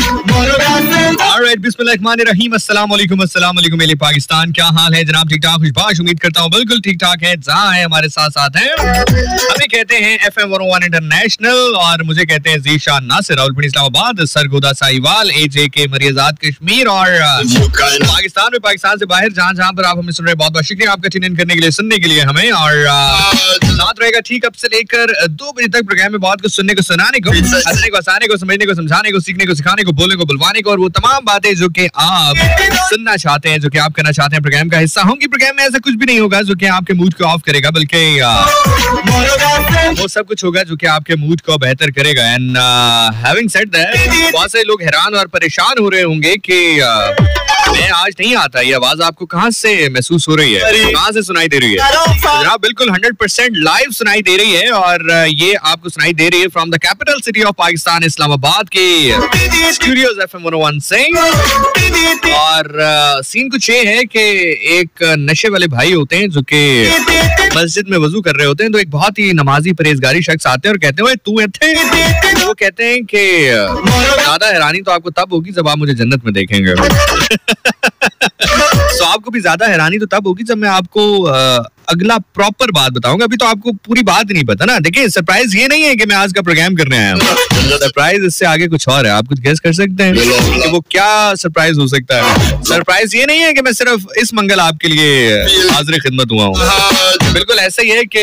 Alright, बिस्मिल्लाहिर्रहमानिर्रहीम, अस्सलाम वालेकुम मेरे पाकिस्तान, क्या हाल है जनाब? ठीक ठाक, खुशबाश, उम्मीद करता हूँ बिल्कुल ठीक ठाक है। जहाँ है हमारे साथ साथ हैं, हमें कहते हैं FM 101 इंटरनेशनल और मुझे कहते हैं ज़ीशान नासिर, रावलपिंडी इस्लामाबाद, सरगोदा साहिवाल, AJK मरियजाद कश्मीर और पाकिस्तान में, पाकिस्तान से बाहर जहाँ पर आप हमें सुन रहे हैं, बहुत बहुत शुक्रिया आपका ट्यून इन करने के लिए, सुनने के लिए हमें। और साथ रहेगा ठीक अब से लेकर 2 बजे तक प्रोग्राम में बहुत कुछ सुनने को, सुनाने को, हंसने को, हंसाने को, समझने को, समझाने को, सीखने को, सिखाने को, बोलने को, बुलवाने को और वो तमाम बातें जो कि आप सुनना चाहते हैं, जो कि आप करना चाहते हैं, प्रोग्राम का हिस्सा होंगी। प्रोग्राम में ऐसा कुछ भी नहीं होगा जो कि आपके मूड को ऑफ करेगा, बल्कि वो सब कुछ होगा जो कि आपके मूड को बेहतर करेगा। एंड हैविंग सेड दैट, बहुत से लोग हैरान और परेशान हो रहे होंगे कि मैं आज नहीं आता, ये आवाज आपको कहाँ से महसूस हो रही है, कहाँ से सुनाई दे रही है? जनाब बिल्कुल 100% लाइव सुनाई दे रही है और ये आपको सुनाई दे रही है from the capital city of Pakistan, Islamabad के स्टूडियोज FM 101 से। और सीन कुछ ये है कि एक नशे वाले भाई होते हैं जो कि मस्जिद में वजू कर रहे होते हैं, तो एक बहुत ही नमाजी परहेजगारी शख्स आते हैं और कहते हैं तू थे, तो वो कहते हैं कि ज्यादा हैरानी तो आपको तब होगी जब आप मुझे जन्नत में देखेंगे। तो आपको भी ज्यादा हैरानी तो तब होगी जब मैं आपको अगला प्रॉपर बात बताऊंगा। अभी तो आपको पूरी बात नहीं पता ना। देखिए, सरप्राइज ये नहीं है कि मैं आज का प्रोग्राम करने आया हूँ, सरप्राइज इससे आगे कुछ और है। आप कुछ गेस कर सकते हैं कि वो क्या सरप्राइज हो सकता है? सरप्राइज ये नहीं है कि मैं सिर्फ इस मंगल आपके लिए हाजिर खिदमत हुआ हूँ। बिल्कुल ऐसा ही है कि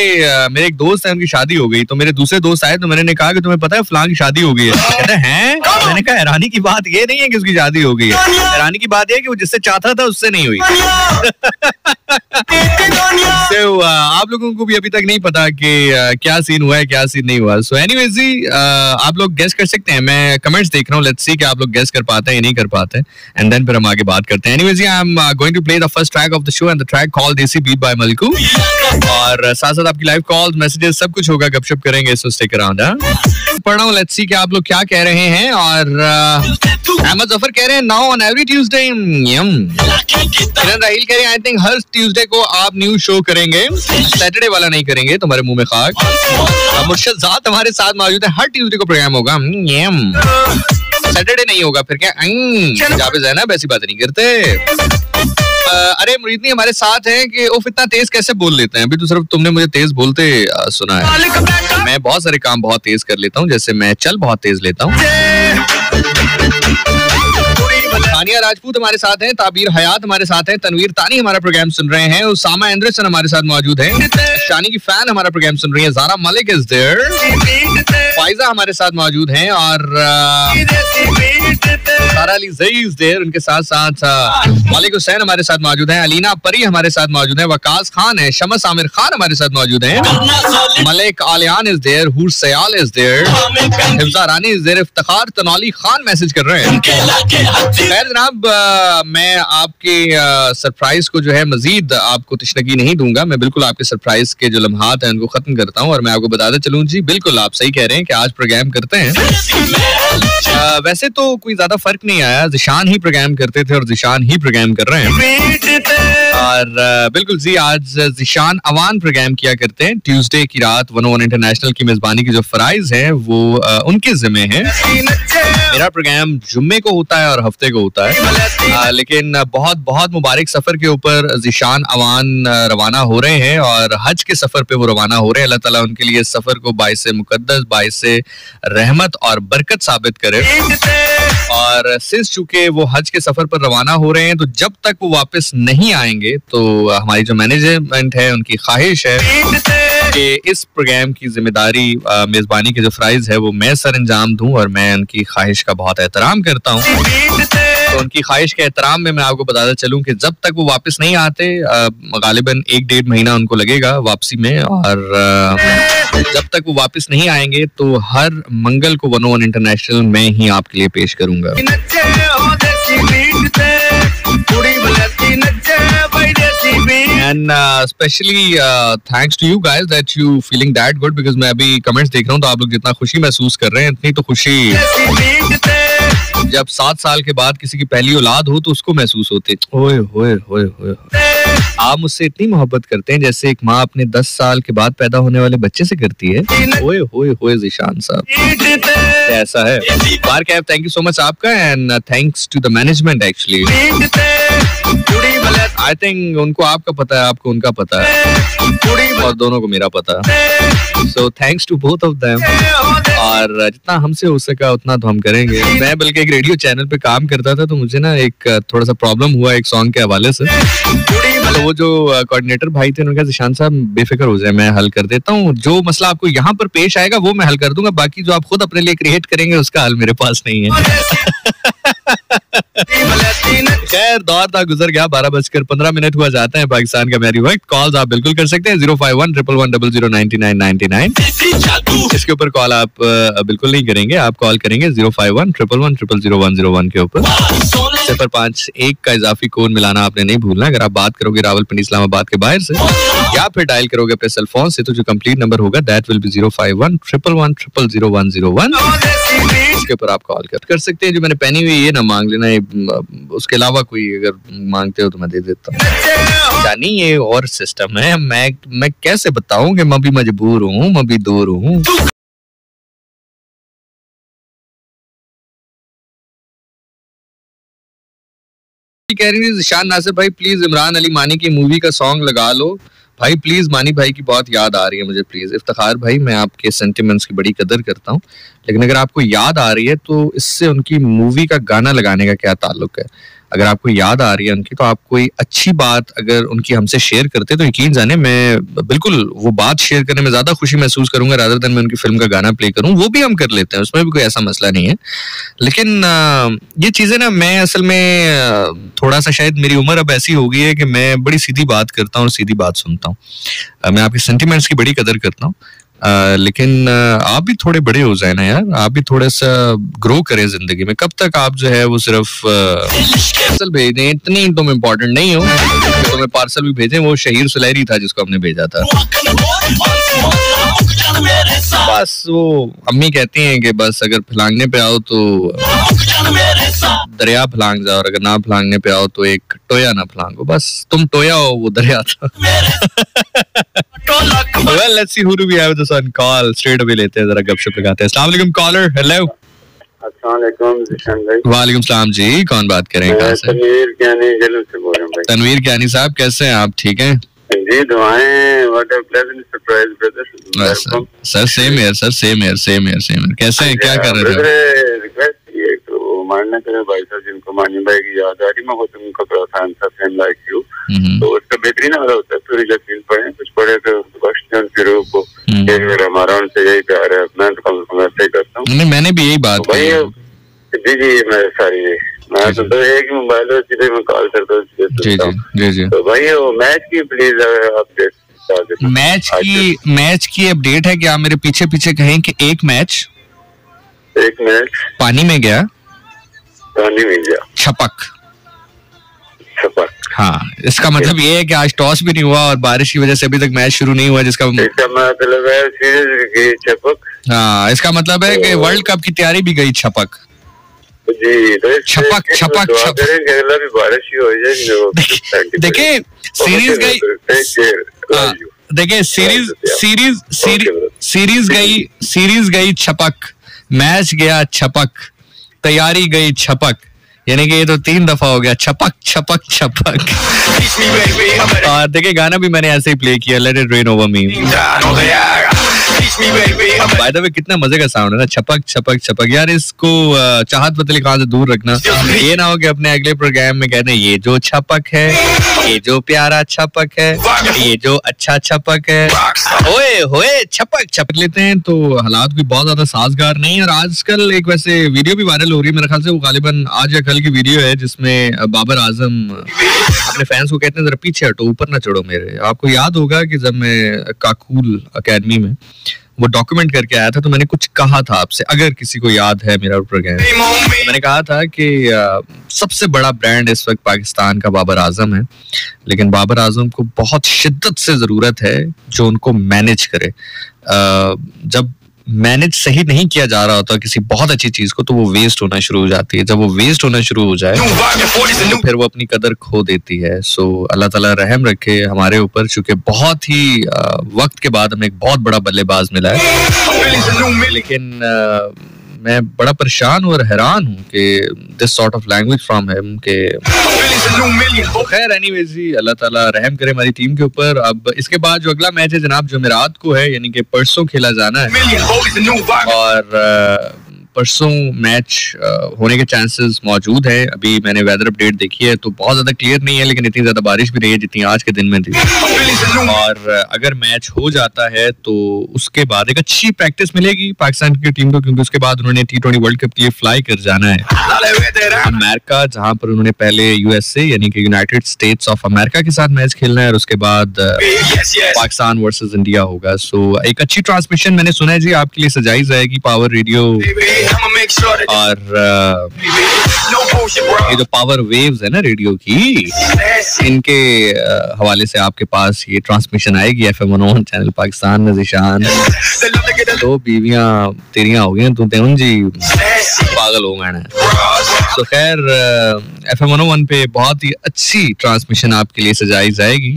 मेरे एक दोस्त है, उनकी शादी हो गई, तो मेरे दूसरे दोस्त आए, तो मैंने कहा कि तुम्हें पता है फलां की शादी हो गई है? कहते हैं, मैंने कहा हैरानी की बात ये नहीं है कि उसकी शादी हो गई है, हैरानी की बात ये है कि वो जिससे चाहता था उससे नहीं हुई। आप लोगों को भी अभी तक नहीं पता कि क्या सीन हुआ है, क्या सीन नहीं हुआ। सो एनीवेज जी, आप लोग गेस कर सकते हैं। मैं कमेंट्स देख रहा हूँ, लेट्स सी कि आप लोग गेस कर पाते हैं या नहीं कर पाते, एंड देन फिर हम आगे बात करते हैं। एनीवेज जी, I am going to play the first track of the show and the track called desi beat by Malku. और साथ साथ आपकी लाइव कॉल्स, मैसेजेस, सब कुछ होगा, गपशप करेंगे। सो स्टिक अराउंड। पढ़ रहा हूँ, लेट्स सी कि आप लोग क्या कह रहे हैं। और अहमद जफर कह रहे हैं नाउ ऑन एवरी ट्यूसडे। किरण राहिल कह रहे हैं आई थिंक हर ट्यूसडे को आप न्यूज शो करेंगे, सैटरडे वाला नहीं करेंगे, तुम्हारे मुंह में खाक। मुर्शद जात हमारे साथ मौजूद है, हर ट्यूसडे को प्रोग्राम होगा, सैटरडे नहीं होगा। फिर क्या जावेद ज़ैनब ऐसी बात नहीं करते। अरे मुरीदनी हमारे साथ है कि उफ इतना तेज कैसे बोल लेते हैं? अभी तो सिर्फ तुमने मुझे तेज बोलते सुना है। मैं बहुत सारे काम बहुत तेज कर लेता हूँ, जैसे मैं चल बहुत तेज लेता हूँ। तानिया राजपूत हमारे साथ हैं, ताबीर हयात हमारे साथ हैं, तनवीर तानी हमारा प्रोग्राम सुन रहे हैं, उसामा एंडरसन हमारे साथ मौजूद हैं, शानी की फैन हमारा प्रोग्राम सुन रही है, ज़ारा मलिक इज देयर, फाइजा हमारे साथ मौजूद हैं और सारा अली ज़ईज़ देयर, उनके साथ साथ मालिक हुसैन हमारे साथ मौजूद हैं, अलीना परी हमारे साथ मौजूद हैं, वकास खान है, शमस आमिर खान हमारे साथ मौजूद हैं, Malik Aliyan is there, Hoor Sayal is there, Hifza Rani is there, Iftikhar Tanoli Khan message कर रहे हैं। खैर जनाब, मैं आपके सरप्राइज को जो है मजीद आपको तशनगी नहीं दूंगा। मैं बिल्कुल आपके सरप्राइज के जो लम्हात हैं उनको खत्म करता हूँ और मैं आपको बताते चलूँ जी, बिल्कुल आप सही कह रहे हैं कि आज प्रोग्राम करते हैं। वैसे तो कोई ज्यादा फर्क नहीं आया, ज़िशान ही प्रोग्राम करते थे और ज़िशान ही प्रोग्राम कर रहे हैं। और बिल्कुल जी, आज ज़िशान अवान प्रोग्राम किया करते हैं ट्यूसडे की रात। 101 इंटरनेशनल की मेजबानी की जो फराइज है वो उनके जिम्मे है। मेरा प्रोग्राम जुम्मे को होता है और हफ्ते को होता है, लेकिन बहुत बहुत मुबारक सफर के ऊपर ज़िशान अवान रवाना हो रहे हैं और हज के सफर पे वो रवाना हो रहे हैं। अल्लाह ताला उनके लिए सफर को बाइसे मुकद्दस, बाइसे रहमत और बरकत साबित करे। और सिंस चूंकि वो हज के सफर पर रवाना हो रहे हैं, तो जब तक वो वापस नहीं आएंगे तो हमारी जो मैनेजमेंट है उनकी ख्वाहिश है कि इस प्रोग्राम की जिम्मेदारी, मेजबानी के जो फराइज है वो मैं सर अंजाम दूं और मैं उनकी ख्वाहिश का बहुत एहतराम करता हूं। तो उनकी ख्वाहिश के एहतराम में मैं आपको बताता चलूं कि जब तक वो वापस नहीं आते, गालिबन 1-1.5 महीना उनको लगेगा वापसी में, और जब तक वो वापस नहीं आएंगे तो हर मंगल को 101 इंटरनेशनल मैं ही आपके लिए पेश करूंगा। And especially thanks to you guys that you feeling that good, because मैं अभी कमेंट्स देख रहा हूँ तो आप लोग जितना खुशी महसूस कर रहे हैं, इतनी तो खुशी जब 7 साल के बाद किसी की पहली औलाद हो तो उसको महसूस होते, ओए होए होए होए, आप मुझसे इतनी मोहब्बत करते हैं जैसे एक माँ अपने 10 साल के बाद पैदा होने वाले बच्चे से करती है। ओए होए होए ज़ीशान साहब, ऐसा है। बार कैब, थैंक यू सो मच आपका, and thanks to the management actually. I think उनको आपका पता है, आपको उनका पता है, और दोनों को मेरा पता है। So thanks to both of them, और जितना हमसे हो सका उतना तो हम करेंगे। मैं बल्कि एक रेडियो चैनल पे काम करता था, तो मुझे ना एक थोड़ा सा प्रॉब्लम हुआ एक सॉन्ग के हवाले से। तो वो जो कोऑर्डिनेटर भाई थे उन्होंने कहा ज़ीशान साहब बेफिक्र हो जाए, मैं हल कर देता हूँ, जो मसला आपको यहाँ पर पेश आएगा वो मैं हल कर दूंगा, बाकी जो आप खुद अपने लिए क्रिएट करेंगे उसका हल मेरे पास नहीं है। खैर दौर था गुजर गया, 12:15 हुआ जाता है पाकिस्तान का मेरी वक्त। कॉल्स आप बिल्कुल कर सकते हैं 051-111-009999। इसके ऊपर कॉल आप बिल्कुल नहीं करेंगे, आप कॉल करेंगे 051-111-000101 के ऊपर। 051 का इजाफी कोड मिलाना आपने नहीं भूलना। अगर आप बात करोगे रावलपिंडी इस्लामाबाद के बाहर से, या फिर डायल करोगे अपने सेल फोन से, तो जो कंप्लीट नंबर होगा दैट विल बी 051-111-000101। इसके ऊपर आप कॉल कर सकते हैं। जो मैंने पहनी हुई ये ना मांग लेना, उसके अलावा कोई अगर मांगते हो तो मैं दे देता हूँ। जानी ये और सिस्टम है, मैं कैसे बताऊं कि मैं भी मजबूर हूँ, मैं भी दूर हूँ। कह रही थी ज़ीशान नासिर भाई प्लीज इमरान अली मानी की मूवी का सॉन्ग लगा लो भाई, प्लीज मानी भाई की बहुत याद आ रही है मुझे, प्लीज। इफ्तिखार भाई मैं आपके सेंटिमेंट्स की बड़ी कदर करता हूँ, लेकिन अगर आपको याद आ रही है तो इससे उनकी मूवी का गाना लगाने का क्या ताल्लुक है? अगर आपको याद आ रही है उनकी, तो आप कोई अच्छी बात अगर उनकी हमसे शेयर करते तो यकीन जाने मैं बिल्कुल वो बात शेयर करने में ज्यादा खुशी महसूस करूंगा रादर देन मैं उनकी फिल्म का गाना प्ले करूं। वो भी हम कर लेते हैं, उसमें भी कोई ऐसा मसला नहीं है। लेकिन ये चीजें ना, मैं असल में थोड़ा सा शायद मेरी उम्र अब ऐसी हो गई है कि मैं बड़ी सीधी बात करता हूँ और सीधी बात सुनता हूँ। मैं आपके सेंटिमेंट्स की बड़ी कदर करता हूँ, लेकिन आप भी थोड़े बड़े हो जाए ना यार, आप भी थोड़ा सा ग्रो करें जिंदगी में। कब तक आप जो है वो सिर्फ पार्सल भेजें, इतनी तुम इम्पोर्टेंट नहीं हो कि तुम्हें पार्सल भी भेजें। वो शहीर सुलैरी था जिसको हमने भेजा था। बस वो अम्मी कहती हैं कि बस अगर फलांगने पे आओ तो दरिया फलांग जाओ, और अगर ना फलांगने पे आओ तो एक टोया ना फलांगो। बस तुम टोया हो, वो दरिया था। Well, let's see who do we have this on call. Straight away लेते हैं, जरा गपशप लगाते हैं। अस्सलाम वालेकुम कॉलर, हेलो। अस्सलाम वालेकुम ज़ीशान भाई। वालेकुम सलाम जी, कौन बात कर रहे हैं, कहाँ से? तनवीर ज्ञानी जलूल से बोल रहा हूँ भाई। तनवीर ज्ञानी साहब कैसे हैं आप, ठीक हैं? जी दुआएं, what a pleasant surprise brother. Sir same here, sir same here, same here, same here. कैसे हैं, क्या कर रहे थे? रिक्वेस्ट ये तो मानना करें भाई साहब, जिनको मानी भाई की याद आ रही, मैं वो तुमको प्रोत्साहन सा सेम लाइक यू, तो उसका बेहतरीन वाला होता है। थोड़ी जकीन पढ़े, कुछ पढ़े तो बख्शन फिर को हमारा उनसे यही प्यार है, मैं तो कम ऐसे ही करता हूँ। नहीं, मैंने भी यही बात भाई जी मैं सारी मैं तो एक मोबाइल सीधे मैं कॉल करता हूँ। जी जी। तो भाई वो मैच की प्लीज अपडेट, मैच की अपडेट है कि आप मेरे पीछे पीछे कहें कि एक मैच पानी में गया छपक। हाँ, इसका मतलब ये है कि आज टॉस भी नहीं हुआ और बारिश की वजह से अभी तक मैच शुरू नहीं हुआ, जिसका मतलब है सीरीज गई छपक। हाँ, इसका मतलब है कि वर्ल्ड कप की तैयारी भी गई छपक जी। तो छपक छपक भी बारिश ही हो जाए। देखिए सीरीज गई, देखिए सीरीज गई छपक, मैच गया छपक, तैयारी गई छपक, यानी कि ये तो 3 दफा हो गया छपक छपक छपक। और देखिए गाना भी मैंने ऐसे ही प्ले किया, let it rain over me. By the way कितना मजे का साउंड है ना, छपक छपक छपक। यार इसको चाहत फतेह अली खान से दूर रखना, ये ना हो कि अपने अगले प्रोग्राम में कहते हैं ये जो छपक है, ये जो प्यारा छपक है, ये जो अच्छा छपक है, ओए होए छपक छपक लेते हैं। तो हालात भी बहुत ज्यादा साजगार नहीं है। और आजकल एक वैसे वीडियो भी वायरल हो रही है, मेरे ख्याल से वो गालिबन आज या कल की वीडियो है, जिसमें बाबर आजम अपने फैंस को कहते हैं जरा पीछे हटो, ऊपर ना चढ़ो मेरे। आपको याद होगा कि जब मैं काकूल अकेडमी में वो डॉक्यूमेंट करके आया था, तो मैंने कुछ कहा था आपसे, अगर किसी को याद है मेरा प्रोग्राम, तो मैंने कहा था कि सबसे बड़ा ब्रांड इस वक्त पाकिस्तान का बाबर आजम है, लेकिन बाबर आजम को बहुत शिद्दत से जरूरत है जो उनको मैनेज करे। जब मैनेज सही नहीं किया जा रहा होता किसी बहुत अच्छी चीज को, तो वो वेस्ट होना शुरू हो जाती है। जब वो वेस्ट होना शुरू हो जाए तो फिर वो अपनी कदर खो देती है। सो अल्लाह ताला रहम रखे हमारे ऊपर, चूंकि बहुत ही वक्त के बाद हमें एक बहुत बड़ा बल्लेबाज मिला है, लेकिन मैं बड़ा परेशान और हैरान हूँ कि this sort of language from him के खैर एनीवेज जी, अल्लाह ताला रहम करे हमारी टीम के ऊपर। अब इसके बाद जो अगला मैच है जनाब जुमेरात को है, यानी कि परसों खेला जाना है, और परसों मैच होने के चांसेस मौजूद है। अभी मैंने वेदर अपडेट देखी है तो बहुत ज़्यादा क्लियर नहीं है, लेकिन इतनी ज़्यादा बारिश भी रही है जितनी आज के दिन में थी। और अगर मैच हो जाता है तो उसके बाद एक अच्छी प्रैक्टिस मिलेगी पाकिस्तान की टीम को, क्योंकि उसके बाद उन्होंने T20 वर्ल्ड कप के लिए फ्लाई कर जाना है अमेरिका, जहाँ पर उन्होंने पहले USA यानी कि यूनाइटेड स्टेट्स ऑफ अमेरिका के साथ मैच खेलना है, और उसके बाद पाकिस्तान वर्सेस इंडिया होगा। सो एक अच्छी ट्रांसमिशन मैंने सुना है जी आपके लिए सजाई जाएगी पावर रेडियो, और ये जो पावर वेव्स है ना रेडियो की, इनके हवाले से आपके पास ये ट्रांसमिशन आएगी FM 101 चैनल पाकिस्तान में। ज़िशान तो बीवियां तेरियां हो गई, तू तेन जी पागल हो गए ना। तो खैर FM 101 पे बहुत ही अच्छी ट्रांसमिशन आपके लिए सजाई जाएगी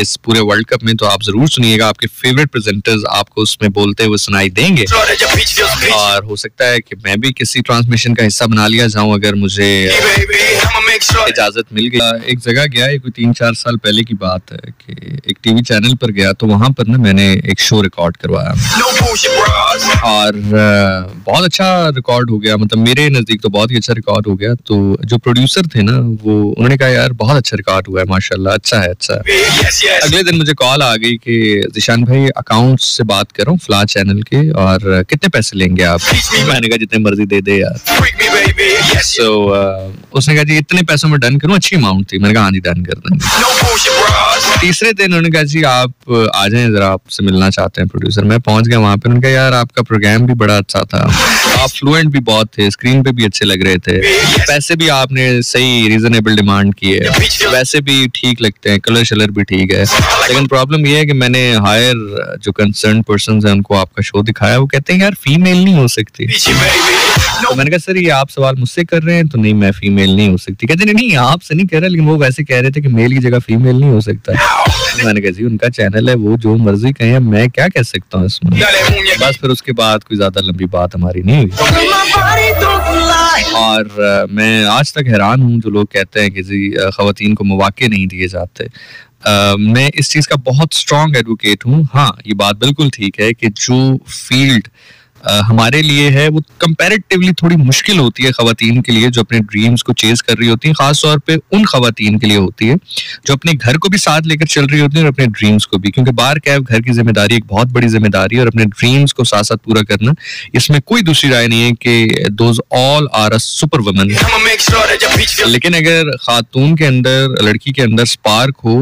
इस पूरे वर्ल्ड कप में, तो आप जरूर सुनिएगा। आपके फेवरेट प्रेजेंटर्स आपको उसमें बोलते हुए सुनाई देंगे, और हो सकता है कि मैं भी किसी ट्रांसमिशन का हिस्सा बना लिया जाऊं अगर मुझे इजाजत मिल गई। एक जगह गया, ये कोई 3-4 साल पहले की बात है, कि एक टीवी चैनल पर गया, तो वहां पर ना मैंने एक शो रिकॉर्ड करवाया, और बहुत अच्छा रिकॉर्ड हो गया, मतलब मेरे नजदीक तो बहुत ही अच्छा रिकॉर्ड हो गया। तो जो प्रोड्यूसर थे ना, वो उन्होंने कहा यार बहुत अच्छा रिकॉर्ड हुआ है, माशाल्लाह, अच्छा है, अच्छा है। अगले दिन मुझे कॉल आ गई कि ज़िशान भाई अकाउंट्स से बात कर रहा हूँ फ्ला चैनल के, और कितने पैसे लेंगे आप? मैंने कहा जितने मर्जी दे दे यार। So, उसने कहा जी इतने पैसों में डन करूं, अच्छी अमाउंट थी। मैंने कहा हाँ जी डन कर देंगे। तीसरे दिन उन्होंने कहा जी आप आ जाएं, जरा आपसे मिलना चाहते हैं प्रोड्यूसर। मैं पहुंच गया वहां पे, उन्होंने कहा यार आपका प्रोग्राम भी बड़ा अच्छा था, आप फ्लुएंट भी बहुत थे, स्क्रीन पे भी अच्छे लग रहे थे, पैसे भी आपने सही रीजनेबल डिमांड किए, वैसे भी ठीक लगते हैं, कलर शलर भी ठीक है, लेकिन प्रॉब्लम ये है कि मैंने हायर जो कंसर्न पर्सन है उनको आपका शो दिखाया, वो कहते हैं यार फीमेल नहीं हो सकती। तो मैंने कहा सर ये आप सवाल मुझसे कर रहे हैं? तो नहीं मैं फीमेल नहीं हो सकती। कहते नहीं आपसे नहीं कह रहा, लेकिन वो वैसे कह रहे थे कि मेल की जगह फीमेल नहीं हो सकता। तो मैंने कहा जी उनका चैनल है, वो जो मर्जी कहें, मैं क्या कह सकता हूँ इसमें। बस फिर उसके बाद कोई ज्यादा लंबी बात हमारी नहीं हुई, और मैं आज तक हैरान हूँ जो लोग कहते हैं कि जी खवातीन को मौके नहीं दिए जाते। मैं इस चीज का बहुत स्ट्रॉन्ग एडवोकेट हूँ। हाँ ये बात बिल्कुल ठीक है कि जो फील्ड हमारे लिए है वो कंपैरेटिवली थोड़ी मुश्किल होती है खवातीन के लिए, जो अपने ड्रीम्स को चेज कर रही होती हैं, खास तौर पे उन खवातीन के लिए होती है जो अपने घर को भी साथ लेकर चल रही होती है और अपने ड्रीम्स को भी, क्योंकि बार कैब घर की जिम्मेदारी एक बहुत बड़ी जिम्मेदारी है, और अपने ड्रीम्स को साथ साथ पूरा करना, इसमें कोई दूसरी राय नहीं है कि those all are a super woman. लेकिन अगर खातून के अंदर, लड़की के अंदर स्पार्क हो,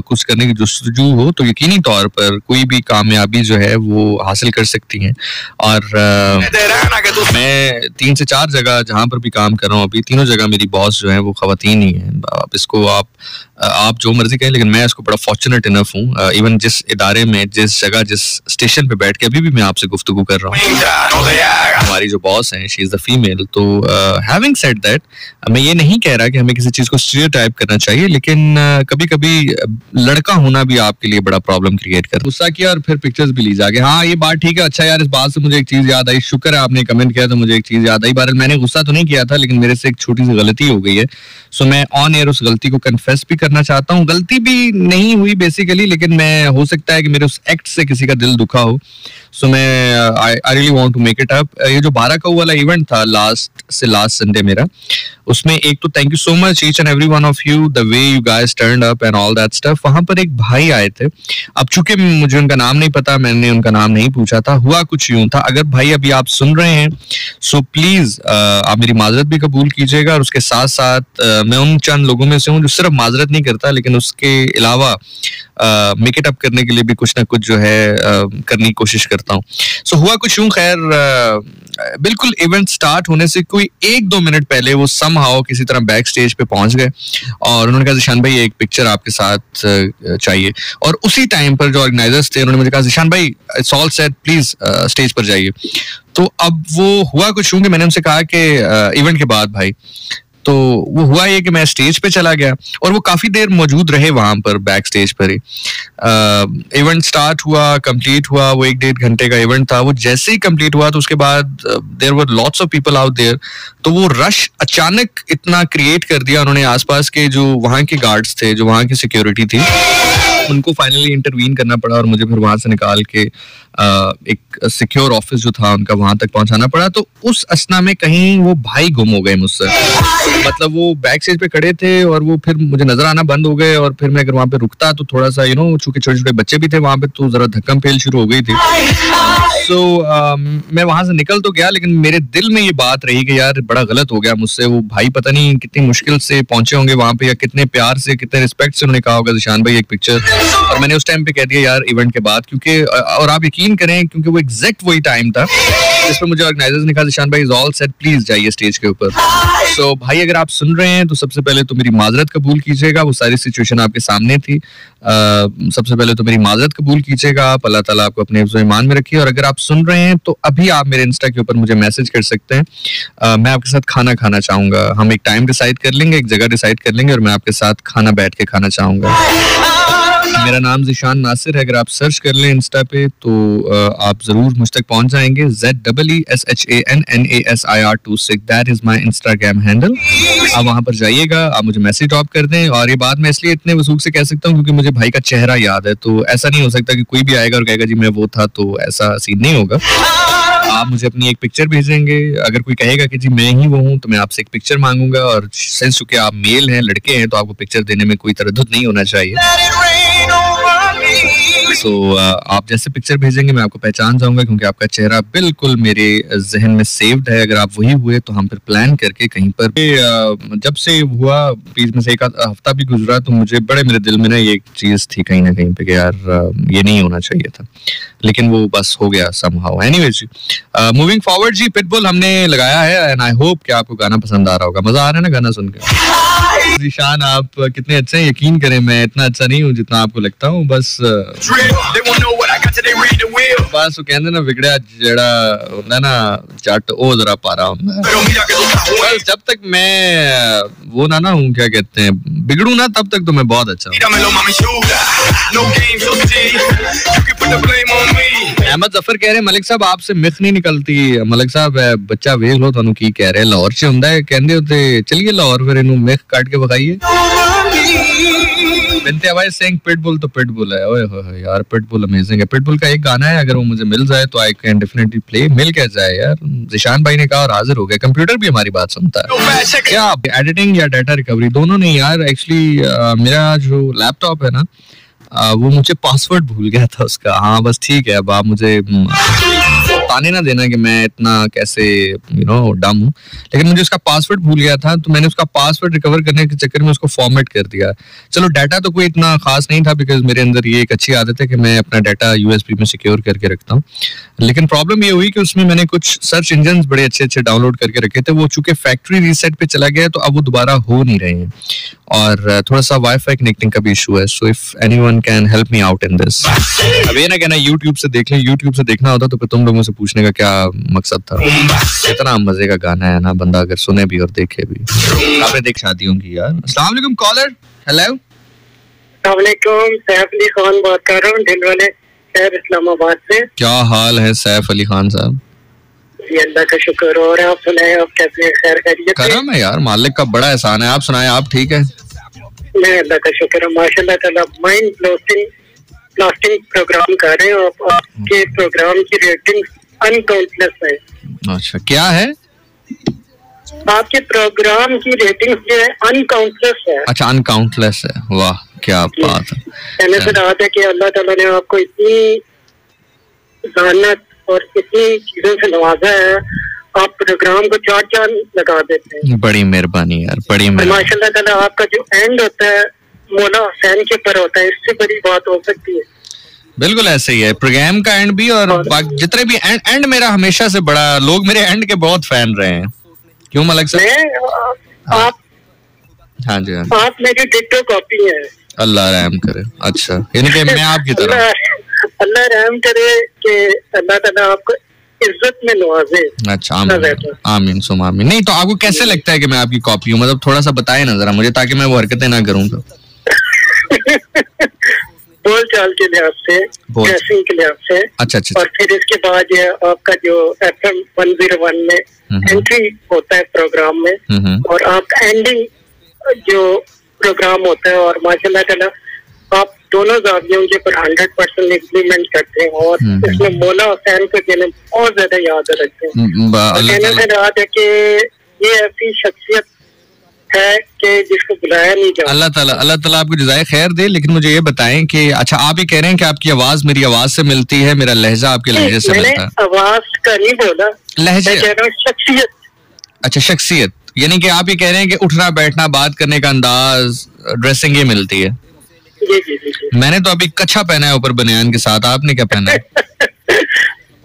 कुछ करने की जुस्तजू हो, तो यकीनी तौर पर कोई भी कामयाबी जो है वो हासिल कर सकती हैं। और मैं 3 से 4 जगह जहां पर भी काम कर रहा हूँ, अभी तीनों जगह मेरी बॉस जो है वो खवातीन ही है। आप इसको आप जो मर्जी कहें, लेकिन मैं इसको बड़ा फॉर्चुनेट इनफ हूँ। इवन जिस इदारे में, जिस जगह, जिस स्टेशन पे बैठ के अभी भी मैं आपसे गुफ्तगू कर रहा हूँ, हमारी जो बॉस हैं शी इज द फीमेल। तो हैविंग सेड दैट, मैं ये नहीं कह रहा कि हमें किसी चीज को स्टीरियोटाइप करना चाहिए, लेकिन कभी कभी लड़का होना भी आपके लिए बड़ा प्रॉब्लम क्रिएट कर। गुस्सा किया और फिर पिक्चर्स भी ली जाके। हाँ ये बात ठीक है। अच्छा यार इस बात से मुझे एक चीज याद आई, शुक्र है आपने कमेंट किया तो मुझे एक चीज याद आई। बहरहाल मैंने गुस्सा तो नहीं किया था, लेकिन मेरे से एक छोटी सी गलती हो गई है। सो मैं ऑन एयर उस गलती को कन्फेस भी करना चाहता हूँ। गलती भी नहीं हुई बेसिकली, लेकिन मैं, हो सकता है कि मेरे उस एक्ट से किसी का दिल दुखा हो। सो मैं I really want to make it up. ये जो 12 का वाला इवेंट था लास्ट संडे मेरा, उसमें एक तो thank you so much each and every one of you, the way you guys turned up and all that stuff. वहां पर एक भाई आए थे, अब चूंकि मुझे उनका नाम नहीं पता, मैंने उनका नाम नहीं पूछा था। हुआ कुछ यूं था, अगर भाई अभी आप सुन रहे हैं सो प्लीज आप मेरी माजरत भी कबूल कीजिएगा, और उसके साथ साथ मैं उन चंद लोगों में से हूँ जो सिर्फ माजरत नहीं करता, लेकिन उसके अलावा मेक इट अप करने के लिए भी कुछ ना कुछ जो है करने की कोशिश करता हूँ. सो हुआ कुछ यूं, खैर बिल्कुल इवेंट स्टार्ट होने से कोई 1-2 मिनट पहले वो समहाउ किसी तरह बैक स्टेज पे पहुंच गए और उन्होंने कहा ज़िशान भाई एक पिक्चर आपके साथ चाहिए. और उसी टाइम पर जो ऑर्गेनाइजर्स थे उन्होंने मुझे कहा ज़िशान भाई it's all set, please stage पर जाइए. तो अब वो हुआ कुछ यूं कि मैंने उनसे कहा कि इवेंट के बाद भाई, तो वो हुआ ये कि मैं स्टेज पे चला गया और वो काफी देर मौजूद रहे वहां पर बैक स्टेज पर ही. इवेंट स्टार्ट हुआ, कंप्लीट हुआ, वो 1-1.5 घंटे का इवेंट था. वो जैसे ही कंप्लीट हुआ तो उसके बाद there were lots of people out there. तो वो रश अचानक इतना क्रिएट कर दिया उन्होंने, आसपास के जो वहाँ के गार्ड्स थे, जो वहाँ की सिक्योरिटी थी, उनको फाइनली इंटरवीन करना पड़ा और मुझे फिर वहां से निकाल के एक सिक्योर ऑफिस जो था उनका वहां तक पहुंचाना पड़ा. तो उस असना में कहीं वो भाई गुम हो गए मुझसे. मतलब वो बैक स्टेज पे खड़े थे और वो फिर मुझे नजर आना बंद हो गए और फिर मैं अगर वहां पे रुकता तो थोड़ा सा चूंकि छोटे छोटे बच्चे भी थे वहां पे तो जरा धक्कम पेल शुरू हो गई थी. सो मैं वहां से निकल तो गया लेकिन मेरे दिल में ये बात रही कि यार बड़ा गलत हो गया मुझसे. वो भाई पता नहीं कितनी मुश्किल से पहुंचे होंगे वहां पे या कितने प्यार से, कितने रिस्पेक्ट से उन्होंने कहा होगा ज़िशान भाई एक पिक्चर. और मैंने उस टाइम पे कह दिया यार इवेंट के बाद, क्योंकि और आप यकीन करें क्योंकि वो एग्जैक्ट वही टाइम था जिस पर मुझे ऑर्गेनाइजर्स ने कहा ज़िशान भाई इज ऑल सेट, प्लीज जाइए स्टेज के ऊपर. सो भाई अगर आप सुन रहे हैं तो सबसे पहले तो मेरी माजरत कबूल कीजिएगा. वो सारी सिचुएशन आपके सामने थी. सबसे पहले तो मेरी माजरत कबूल कीजिएगा आप. अल्लाह ताला आपको अपने हिफ्ज़ ईमान में रखिए. और अगर आप सुन रहे हैं तो अभी आप मेरे इंस्टा के ऊपर मुझे मैसेज कर सकते हैं. मैं आपके साथ खाना खाना चाहूंगा. हम एक टाइम डिसाइड कर लेंगे, एक जगह डिसाइड कर लेंगे और मैं आपके साथ खाना बैठ के खाना चाहूंगा. मेरा नाम ज़िशान नासिर है. अगर आप सर्च कर लें इंस्टा पे तो आप जरूर मुझ तक पहुंच जाएंगे. ZEESHANNASIR26 that is my Instagram handle. आप वहां पर जाइएगा, आप मुझे मैसेज ड्रॉप कर दें. और ये बात मैं इसलिए इतने वसूख से कह सकता हूँ क्योंकि मुझे भाई का चेहरा याद है. तो ऐसा नहीं हो सकता कि कोई भी आएगा और कहेगा जी मैं वो था, तो ऐसा सीन नहीं होगा. आप मुझे अपनी एक पिक्चर भेजेंगे. अगर कोई कहेगा कि जी मैं ही वो हूँ तो मैं आपसे एक पिक्चर मांगूंगा. और सिंस चूंकि आप मेल हैं, लड़के हैं, तो आपको पिक्चर देने में कोई तरद्दुद नहीं होना चाहिए. सो आप जैसे पिक्चर भेजेंगे मैं आपको पहचान जाऊंगा क्योंकि आपका चेहरा बिल्कुल मेरे जहन में सेव्ड है. अगर आप वही हुए तो हम फिर प्लान करके कहीं पर जब से हुआ बीच में से एक हफ्ता भी गुजरा तो मुझे बड़े मेरे दिल में ना ये चीज थी कहीं ना कहीं पे कि यार ये नहीं होना चाहिए था, लेकिन वो बस हो गया समहाउ. एनीवेज मूविंग फॉरवर्ड जी, पिटबुल हमने लगाया है एंड आई होप कि आपको गाना पसंद आ रहा होगा. मजा आ रहा है ना गाना सुन के? ज़िशान आप कितने अच्छे हैं, यकीन करें मैं इतना अच्छा नहीं हूँ जितना आपको लगता हूँ. बस वो कहते ना बिगड़ा जड़ा होता ना जट ओ जरा पारा होता है. बस जब तक मैं वो ना हूँ क्या कहते हैं बिगड़ू ना तब तक तो मैं बहुत अच्छा हूँ. अहमद जफर कह रहे हैं मलिक साहब आपसे मिथ नहीं निकलती. मलिक साहब बच्चा वेख लो तुहानू की कह रहे लाहौर च हुंदा है कहंदे होते चलिए लाहौर फिर इनू मिथ काट के बखाइए. बिनते आवाज सिंह पिटबुल तो पिटबुल है. ओए होए यार पिटबुल अमेजिंग है. पिटबुल का एक गाना है अगर वो मुझे मिल जाए तो आई कैन डेफिनेटली प्ले. मिल क्या जाए यार. ज़िशान भाई ने कहा और हाजिर हो गया. कंप्यूटर भी हमारी बात सुनता है. क्या एडिटिंग या डाटा रिकवरी दोनों नहीं यार. एक्चुअली मेरा जो लैपटॉप है ना वो मुझे पासवर्ड भूल गया था उसका. हाँ बस ठीक है. अब आप मुझे ताने ना देना कि मैं इतना कैसे डम हूँ, लेकिन मुझे उसका पासवर्ड भूल गया था तो मैंने उसका पासवर्ड रिकवर करने के चक्कर में उसको फॉर्मेट कर दिया. चलो डाटा तो कोई इतना खास नहीं था बिकॉज मेरे अंदर ये एक अच्छी आदत है कि मैं अपना डाटा USB में सिक्योर करके रखता हूँ. लेकिन प्रॉब्लम ये हुई कि उसमें मैंने कुछ सर्च इंजन बड़े अच्छे अच्छे डाउनलोड करके रखे थे. वो चूंकि फैक्ट्री रीसेट पे चला गया तो अब वो दोबारा हो नहीं रहे हैं और थोड़ा सा वाईफाई कनेक्टिंग का भी इशू है. So if anyone can help me out in this. अब ये ना कहना यूट्यूब से देख लें. यूट्यूब से देखना होता तो फिर तुम लोगों से पूछने का क्या मकसद था. इतना मजे का गाना है ना, बंदा अगर सुने भी और देखे भी. आपने देख शादियों की यार. अस्सलाम वालेकुम कॉलर. हेलो अस्सलाम वालेकुम. सैफ अली खान बात कर रहा हूँ दिल वाले शहर इस्लामाबाद से. क्या हाल है सैफ अली खान साहब? जी अल्लाह का शुक्र. और आप सुनाए आप कैसे हैं? खैर खैरियत? करम है यार, मालिक का बड़ा एहसान है. आप सुनाए आप ठीक है? मैं अल्लाह का शुक्र है माशाल्लाह ताला. माइंड ब्लास्टिंग प्रोग्राम कर रहे हैं. आपके प्रोग्राम की रेटिंग अनकाउंटलेस है. अच्छा क्या है? आपके प्रोग्राम की रेटिंग जो है अनकाउंटलेस है. अच्छा अनकाउंटलेस है. वाह क्या बात है. कहने से रात है कि अल्लाह ताला ने आपको इतनी जानत और इतनी चीजों से नवाजा है. आप प्रोग्राम को चार चांद लगा देते हैं. बड़ी मेहरबानी यार, बड़ी मेहरबानी. माशाल्लाह ताला आपका जो एंड होता है मोना हुसैन के ऊपर होता है, इससे बड़ी बात हो सकती है? बिल्कुल ऐसे ही है, प्रोग्राम का एंड भी और जितने भी एंड मेरा हमेशा से बड़ा, लोग मेरे एंड के बहुत फैन रहे हैं। क्यों मलिक साहब? आप हाँ जी, हाँ, आप मेरी डिट्टो कॉपी है। अल्लाह रहम करे। अच्छा, यानी कि मैं आपकी तरह। अल्लाह रहम करे कि अल्लाह ताला आपको इज्जत में नवाजे। अच्छा, आमीन आमीन सुम आमीन। नहीं तो आपको कैसे लगता है कि मैं आपकी कॉपी हूँ? मतलब थोड़ा सा बताए ना जरा मुझे, ताकि मैं वो हरकतें ना करूँ। तो बोल चाल के लिहाज से, ड्रेसिंग के लिहाज से। अच्छा। और फिर इसके बाद ये आपका जो FM 101 में एंट्री होता है प्रोग्राम में, और आपका एंडिंग जो प्रोग्राम होता है, और माशाल्लाह ताला आप दोनों जावियों के ऊपर 100% इम्प्लीमेंट करते हैं, और इसमें मौला हुसैन को जिन्हें बहुत ज्यादा याद रखते हैं। कहने से याद है कि ये ऐसी शख्सियत है कि जिसको बुलाया नहीं जाता। अल्लाह ताला आपको जज़ाए खैर दे। लेकिन मुझे ये बताएं कि अच्छा, आप ये कह रहे हैं कि आपकी आवाज मेरी आवाज से मिलती है, मेरा लहजा आपके लहजे से मिलता है? आवाज का नहीं बोला, लहजे कह रहा हूं, शख्सियत। अच्छा, शख्सियत, यानी कि आप ये कह रहे हैं कि उठना बैठना, बात करने का अंदाज, ड्रेसिंग ये मिलती है। जी। मैंने तो अभी कच्छा पहना है ऊपर बनियान के साथ, आपने क्या पहना है?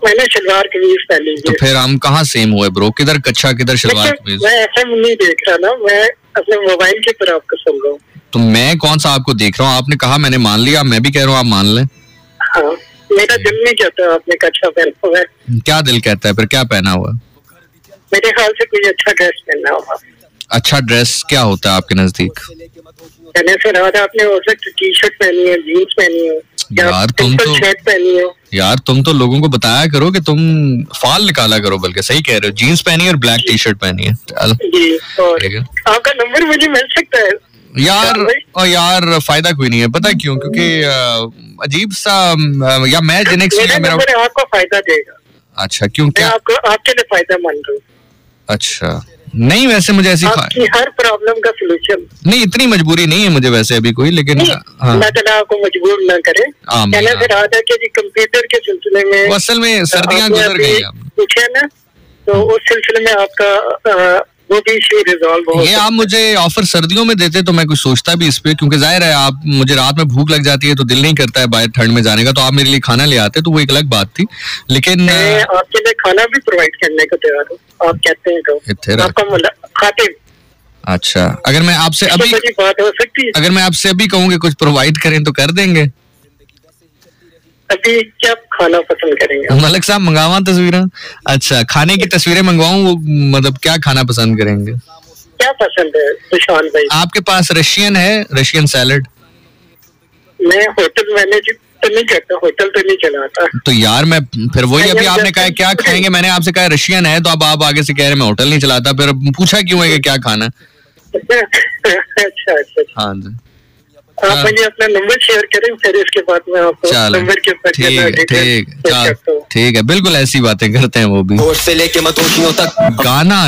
मैंने शलवार कमीज पहनी है। तो फिर हम कहाँ सेम हुए ब्रो? किधर कच्छा किधर शलवार कमीज? मैं ऐसा नहीं देख रहा ना, मैं अपने मोबाइल की तरफ आपको सुन रहा हूँ। तो मैं कौन सा आपको देख रहा हूँ? आपने कहा, मैंने मान लिया, मैं भी कह रहा हूँ आप मान लें। हाँ, मेरा दिल नहीं कहता आपने कच्छा पहना हुआ है। क्या दिल कहता है फिर? क्या पहना हुआ? मेरे ख्याल से कोई अच्छा ड्रेस पहना होगा। अच्छा ड्रेस क्या होता है आपके नजदीक? कहने से रात आपने हो सकता टी शर्ट पहनी है, जीन्स पहनी हो, यार तुम तो लोगों को बताया करो कि तुम फाल निकाला करो, बल्कि सही कह रहे हो। जीन्स पहनी है और ब्लैक टी शर्ट पहनी है। आपका नंबर मुझे मिल सकता है यार फायदा कोई नहीं है, पता क्यों? क्योंकि अजीब सा, या मैं जेनेक्स मेरा आपको फायदा देगा। अच्छा, क्यों? क्या आपके लिए फायदा मान रहा हूँ। अच्छा, नहीं वैसे मुझे ऐसी आपकी हर प्रॉब्लम का सलूशन। नहीं, इतनी मजबूरी नहीं है मुझे वैसे अभी कोई, लेकिन अल्लाह ताला आपको मजबूर ना करे। कहना फिर आता है कि जी कंप्यूटर के सिलसिले में, असल में सर्दियां गुजर गई पूछे ना, तो उस सिलसिले में आपका वो भी इशू रिजॉल्व हो। ये आप मुझे ऑफर सर्दियों में देते तो मैं कुछ सोचता भी इस पे, क्योंकि जाहिर है आप, मुझे रात में भूख लग जाती है तो दिल नहीं करता है बाहर ठंड में जाने का, तो आप मेरे लिए खाना ले आते तो वो एक अलग बात थी। लेकिन मैं आपके लिए खाना भी प्रोवाइड करने को तैयार हूँ, आप कहते हैं तो आपका खातिब। अच्छा, अगर मैं आपसे अभी बात हो सकती है, अगर मैं आपसे अभी कहूँ कि कुछ प्रोवाइड करें तो कर देंगे? अभी क्या खाना पसंद करेंगे? मलिक साहब मंगावा तस्वीरें? अच्छा, खाने की तस्वीरें मंगवाऊं? वो मतलब क्या खाना पसंद करेंगे? क्या पसंद है सुशांत भाई? आपके पास रशियन है, रशियन सैलड? मैं होटल मैनेज तो नहीं करता, होटल तो नहीं चलाता। तो यार मैं फिर वही, अभी आपने कहा क्या खाएंगे, मैंने आपसे कहा रशियन है, तो अब आप आगे से कह रहे हैं मैं होटल नहीं चलाता, फिर पूछा क्यों है कि क्या खाना? अच्छा। हाँ जी, आप मुझे अपना नंबर शेयर करें, फिर इसके बाद में आपको नंबर के ऊपर ठीक है, बिल्कुल ऐसी बातें करते हैं वो भी। से लेके मतोशियों तक गाना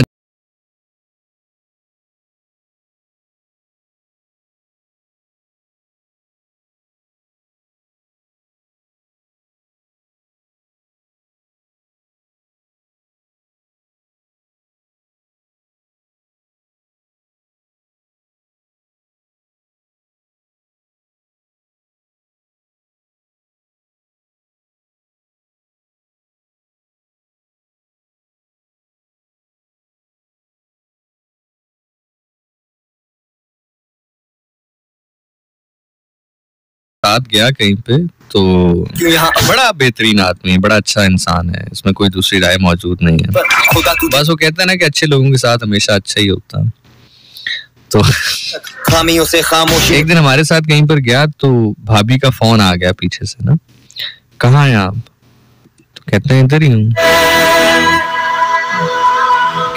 साथ गया कहीं पे, तो यहाँ बड़ा बेहतरीन आदमी है, बड़ा अच्छा इंसान है, इसमें कोई दूसरी राय मौजूद नहीं है। बस वो कहते हैं ना कि अच्छे लोगों के साथ हमेशा अच्छा ही होता है। तो खामियों से खामोशी। एक दिन हमारे साथ कहीं पर गया तो भाभी का फोन आ गया पीछे से ना, कहाँ हैं आप? तो कहते हैं इधर ही हूँ।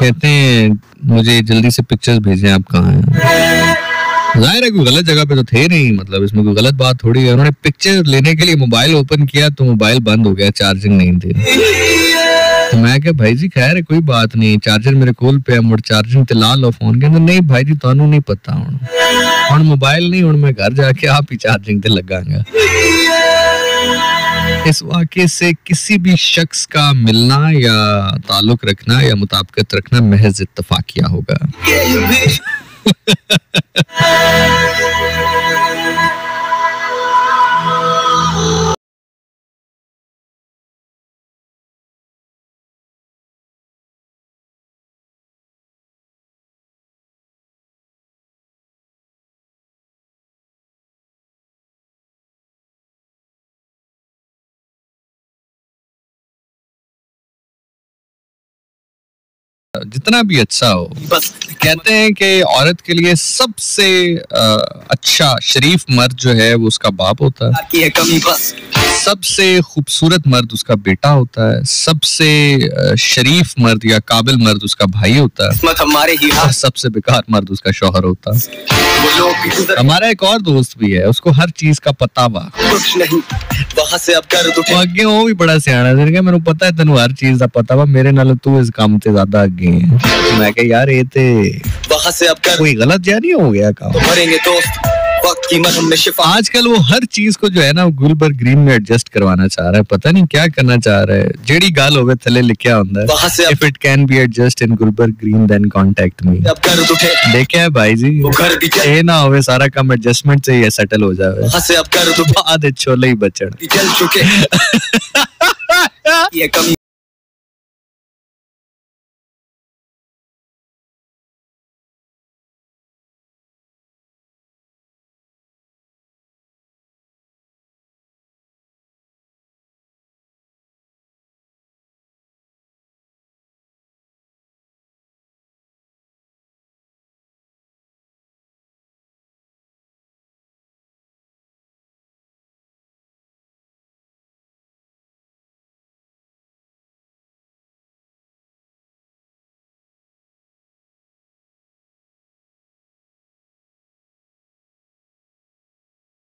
कहते हैं मुझे जल्दी से पिक्चर्स भेजें, आप कहाँ हैं? जाहिर है कोई गलत जगह पे तो थे नहीं, मतलब इसमें कोई गलत बात थोड़ी है। उन्होंने पिक्चर लेने के लिए मोबाइल ओपन किया तो मोबाइल बंद हो गया, चार्जिंग नहीं थी। तो मैं क्या भाई जी खैर है कोई बात नहीं, चार्जर मेरे कोल पे है, मुड़ चार्जिंग ते ला लो फोन के अंदर। नहीं भाई जी थानू नहीं पता, हुण मोबाइल नहीं, हुण मैं घर जाके आप ही चार्जिंग ते लगांगा। इस वाक़े से किसी भी शख्स का मिलना या ताल्लुक रखना या मुताबिकत रखना महज इत्तफाकिया होगा। जितना भी अच्छा हो, बस कहते हैं कि औरत के लिए सबसे अच्छा शरीफ मर्द जो है वो उसका बाप होता है, सबसे खूबसूरत मर्द उसका बेटा होता है, सबसे शरीफ मर्द या काबिल मर्द उसका भाई होता है, और सबसे बेकार मर्द उसका शौहर होता है। हमारा एक और दोस्त भी है, उसको हर चीज का पता वा, कुछ नहीं वहां से अब कर दो अगे, वो भी बड़ा सियाना है, मैंने पता है तेन हर चीज का पता वा, मेरे नाल तू इस काम से ज्यादा अगे है। मैं कह यार ये ते वहां से अब कर कोई गलत जा नहीं हो गया काम, मरेंगे दोस्त आजकल वो हर चीज को जो है ना गुलबर्ग ग्रीन में एडजस्ट करवाना चाह रहा है, पता नहीं क्या करना चाह रहा है। जेडी गाल होवे थले लिखा होता है, if it can be adjust in Gulberg Green then contact me. देखे है भाई जी, ये ना होवे सारा काम एडजस्टमेंट से ही सेटल हो जावे, बाद छोले ही बचन।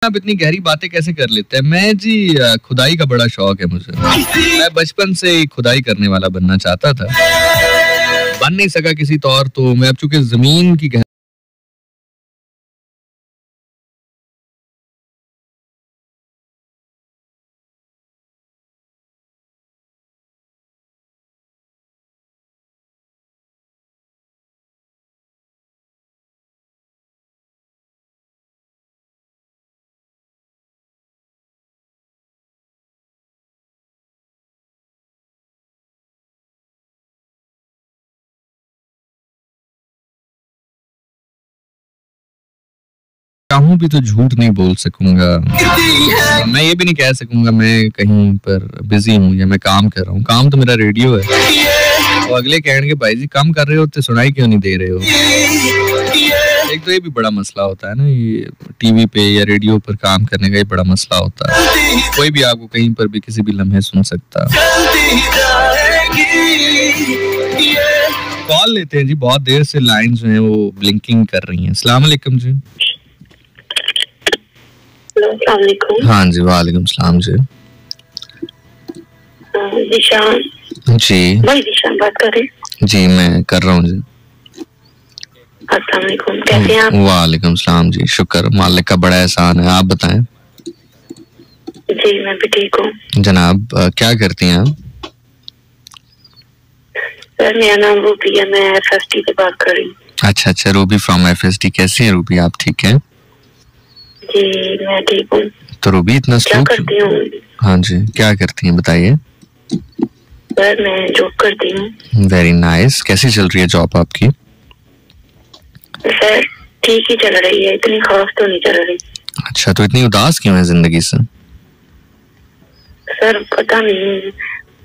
आप इतनी गहरी बातें कैसे कर लेते हैं? मैं जी खुदाई का बड़ा शौक है मुझे, मैं बचपन से ही खुदाई करने वाला बनना चाहता था, बन नहीं सका किसी तौर, तो मैं अब चूंकि जमीन की चाहूं भी तो झूठ नहीं बोल सकूंगा, मैं ये भी नहीं कह सकूंगा मैं कहीं पर बिजी हूँ या मैं काम कर रहा हूँ। काम तो मेरा रेडियो है, तो अगले कहेंगे भाई जी काम कर रहे हो तो सुनाई क्यों नहीं दे रहे हो। एक तो ये भी बड़ा मसला होता है ना, ये टीवी पे या रेडियो पर काम करने का ये बड़ा मसला होता है, कोई भी आपको कहीं पर भी किसी भी लम्हे सुन सकता है। कॉल लेते हैं जी, बहुत देर से लाइन जो है वो ब्लिंकिंग कर रही हैं। अस्सलाम वालेकुम जी। हाँ जी वालेकुम सलाम जी। दिशान जी, भाई दिशान बात कर रहे? जी मैं कर रहा हूँ जी। अस्सलाम वालेकुम, कैसे हैं आप? वालेकुम सलाम जी, शुक्र मालिक का बड़ा एहसान है, आप बताएं। जी मैं भी ठीक हूँ जनाब। क्या करती हैं आप? सर मेरा नाम रूबी है, मैं FSD से बात कर रही हूँ। अच्छा अच्छा, रूबी फ्रॉम FSD। कैसी है रूबी, आप ठीक हैं? जी मैं ठीक हूँ। तो रूबी इतना क्या करती हूँ? हाँ जी, क्या करती हैं बताइए। सर मैं जॉब करती हूँ। Very nice. कैसी चल रही है जॉब आपकी? सर ठीक ही चल रही है, इतनी खास तो नहीं चल रही। अच्छा, तो इतनी उदास क्यों है जिंदगी से? सर पता नहीं,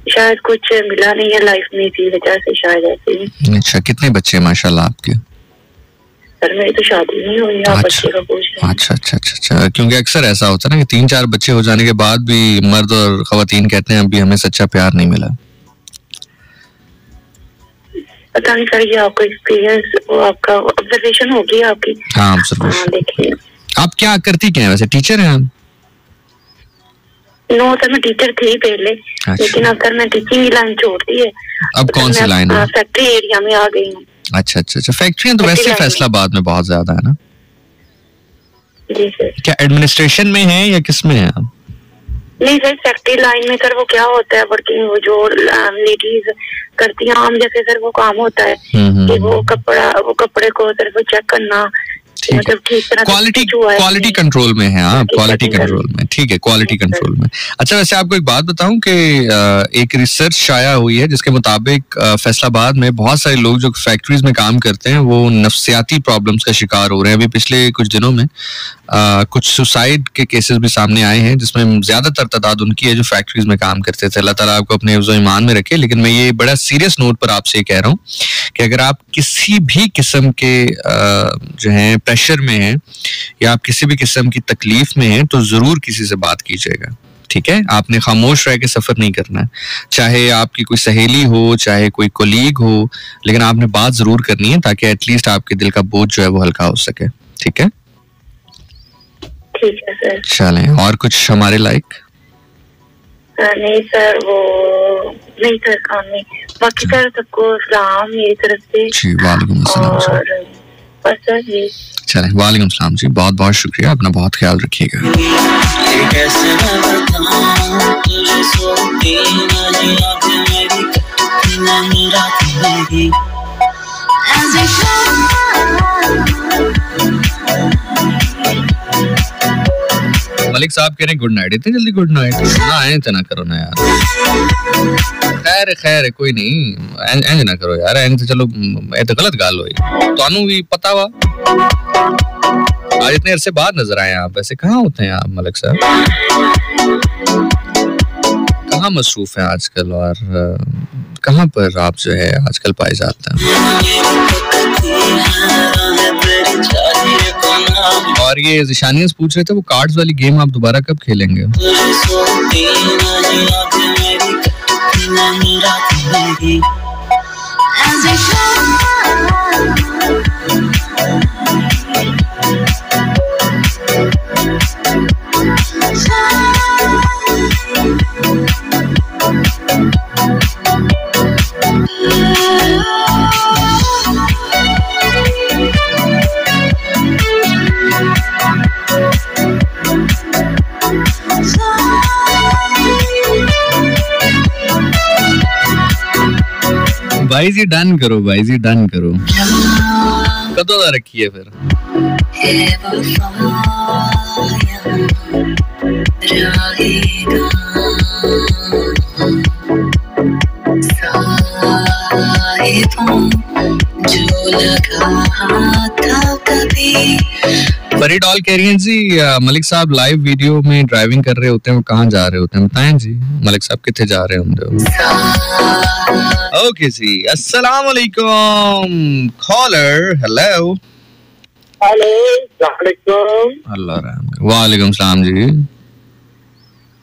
शायद कुछ मिला नहीं है लाइफ में, इसी वजह से शायद ऐसे। अच्छा, कितने बच्चे माशाल्लाह आपके? सर मेरी तो शादी नहीं हुई, आप बच्चे का पूछ रहे हैं। अच्छा अच्छा अच्छा अच्छा, क्योंकि अक्सर ऐसा होता है ना कि 3-4 बच्चे हो जाने के बाद भी मर्द और खवातीन कहते हैं अभी हमें सच्चा प्यार नहीं मिला। पता नहीं सर, ये आपका एक्सपीरियंस, वो आपका ऑब्जर्वेशन होगी आपकी। हाँ ऑब्जर्वेशन। देखिए आप क्या करती क्या है वैसे, टीचर हैं आप? नो सर, मैं टीचर थी पहले। अच्छा। लेकिन अब सर मैं टीचिंग लाइन छोड़ दी है। अब कौन सी लाइन है? फैक्ट्री एरिया में आ गई हूँ। अच्छा अच्छा अच्छा, फैक्ट्रियां तो वैसे फैसलाबाद में बहुत ज्यादा है ना? जी सर। क्या एडमिनिस्ट्रेशन में है या किस में है आप? नहीं सर, फैक्ट्री लाइन में सर वो क्या होता है, वर्किंग वो जो लेडीज करती हैं आम जैसे सर वो काम होता है कि वो कपड़े को सर वो चेक करना, मतलब ठीक तरह क्वालिटी कंट्रोल में है आप? क्वालिटी कंट्रोल में, ठीक है, क्वालिटी कंट्रोल में। अच्छा, वैसे आपको एक बात बताऊं कि एक रिसर्च शाया हुई है जिसके मुताबिक फैसलाबाद में बहुत सारे लोग जो फैक्ट्रीज में काम करते हैं वो नफ्सियाती प्रॉब्लम्स का शिकार हो रहे हैं। अभी पिछले कुछ दिनों में कुछ सुसाइड के केसेस भी सामने आए हैं जिसमें ज्यादातर तादाद उनकी है जो फैक्ट्रीज में काम करते थे। अल्लाह ताला आपको अपने हिफ्ज़ ईमान में रखे। लेकिन मैं ये बड़ा सीरियस नोट पर आपसे कह रहा हूँ कि अगर आप किसी भी किस्म के जो है प्रेशर में हैं या आप किसी भी किस्म की तकलीफ में हैं तो जरूर किसी से बात कीजिएगा, ठीक है। आपने खामोश रह के सफर नहीं करना है, चाहे आपकी कोई सहेली हो, चाहे कोई कोलीग हो, लेकिन आपने बात जरूर करनी है ताकि एटलीस्ट आपके दिल का बोझ जो है वो हल्का हो सके, ठीक है। ठीक है सर। चलें, और कुछ हमारे लायक? नहीं सर, वो नहीं सर, काम नहीं। बाकी सर सबको सलाम मेरी तरफ से जी। वालेकुम अस्सलाम। और बस सर ये। चलें, वालेकुम अस्सलाम जी, बहुत बहुत शुक्रिया, अपना बहुत ख्याल रखिएगा। मलिक साहब कह रहे हैं गुड नाइट। इतनी जल्दी गुड नाइट ना आए तो ना करो ना यार। खैर कोई नहीं, इंज ना करो यार, इंज तो चलो ये तो गलत गाल हुई। तानू भी पता हुआ आज इतने अरसे बाद नजर आए आप, वैसे कहाँ होते हैं आप मलिक साहब? कहाँ मसरूफ हैं आजकल और कहाँ पर आप जो है आजकल पाए जाते हैं? और ये जिशानियस पूछ रहे थे वो कार्ड्स वाली गेम आप दोबारा कब खेलेंगे? भाई जी डन करो, भाई जी डन करो। कदों दा रखी है फिर? परी डॉल कह रही हैं जी मलिक साहब लाइव वीडियो में ड्राइविंग कर रहे होते हैं, वो कहाँ जा रहे होते हैं बताएं जी। मलिक साहब कितने जा रहे होंगे? ओके जी, अस्सलाम वालेकुम कॉलर। हेलो अल्लाह रहम। वालेकुम सलाम जी।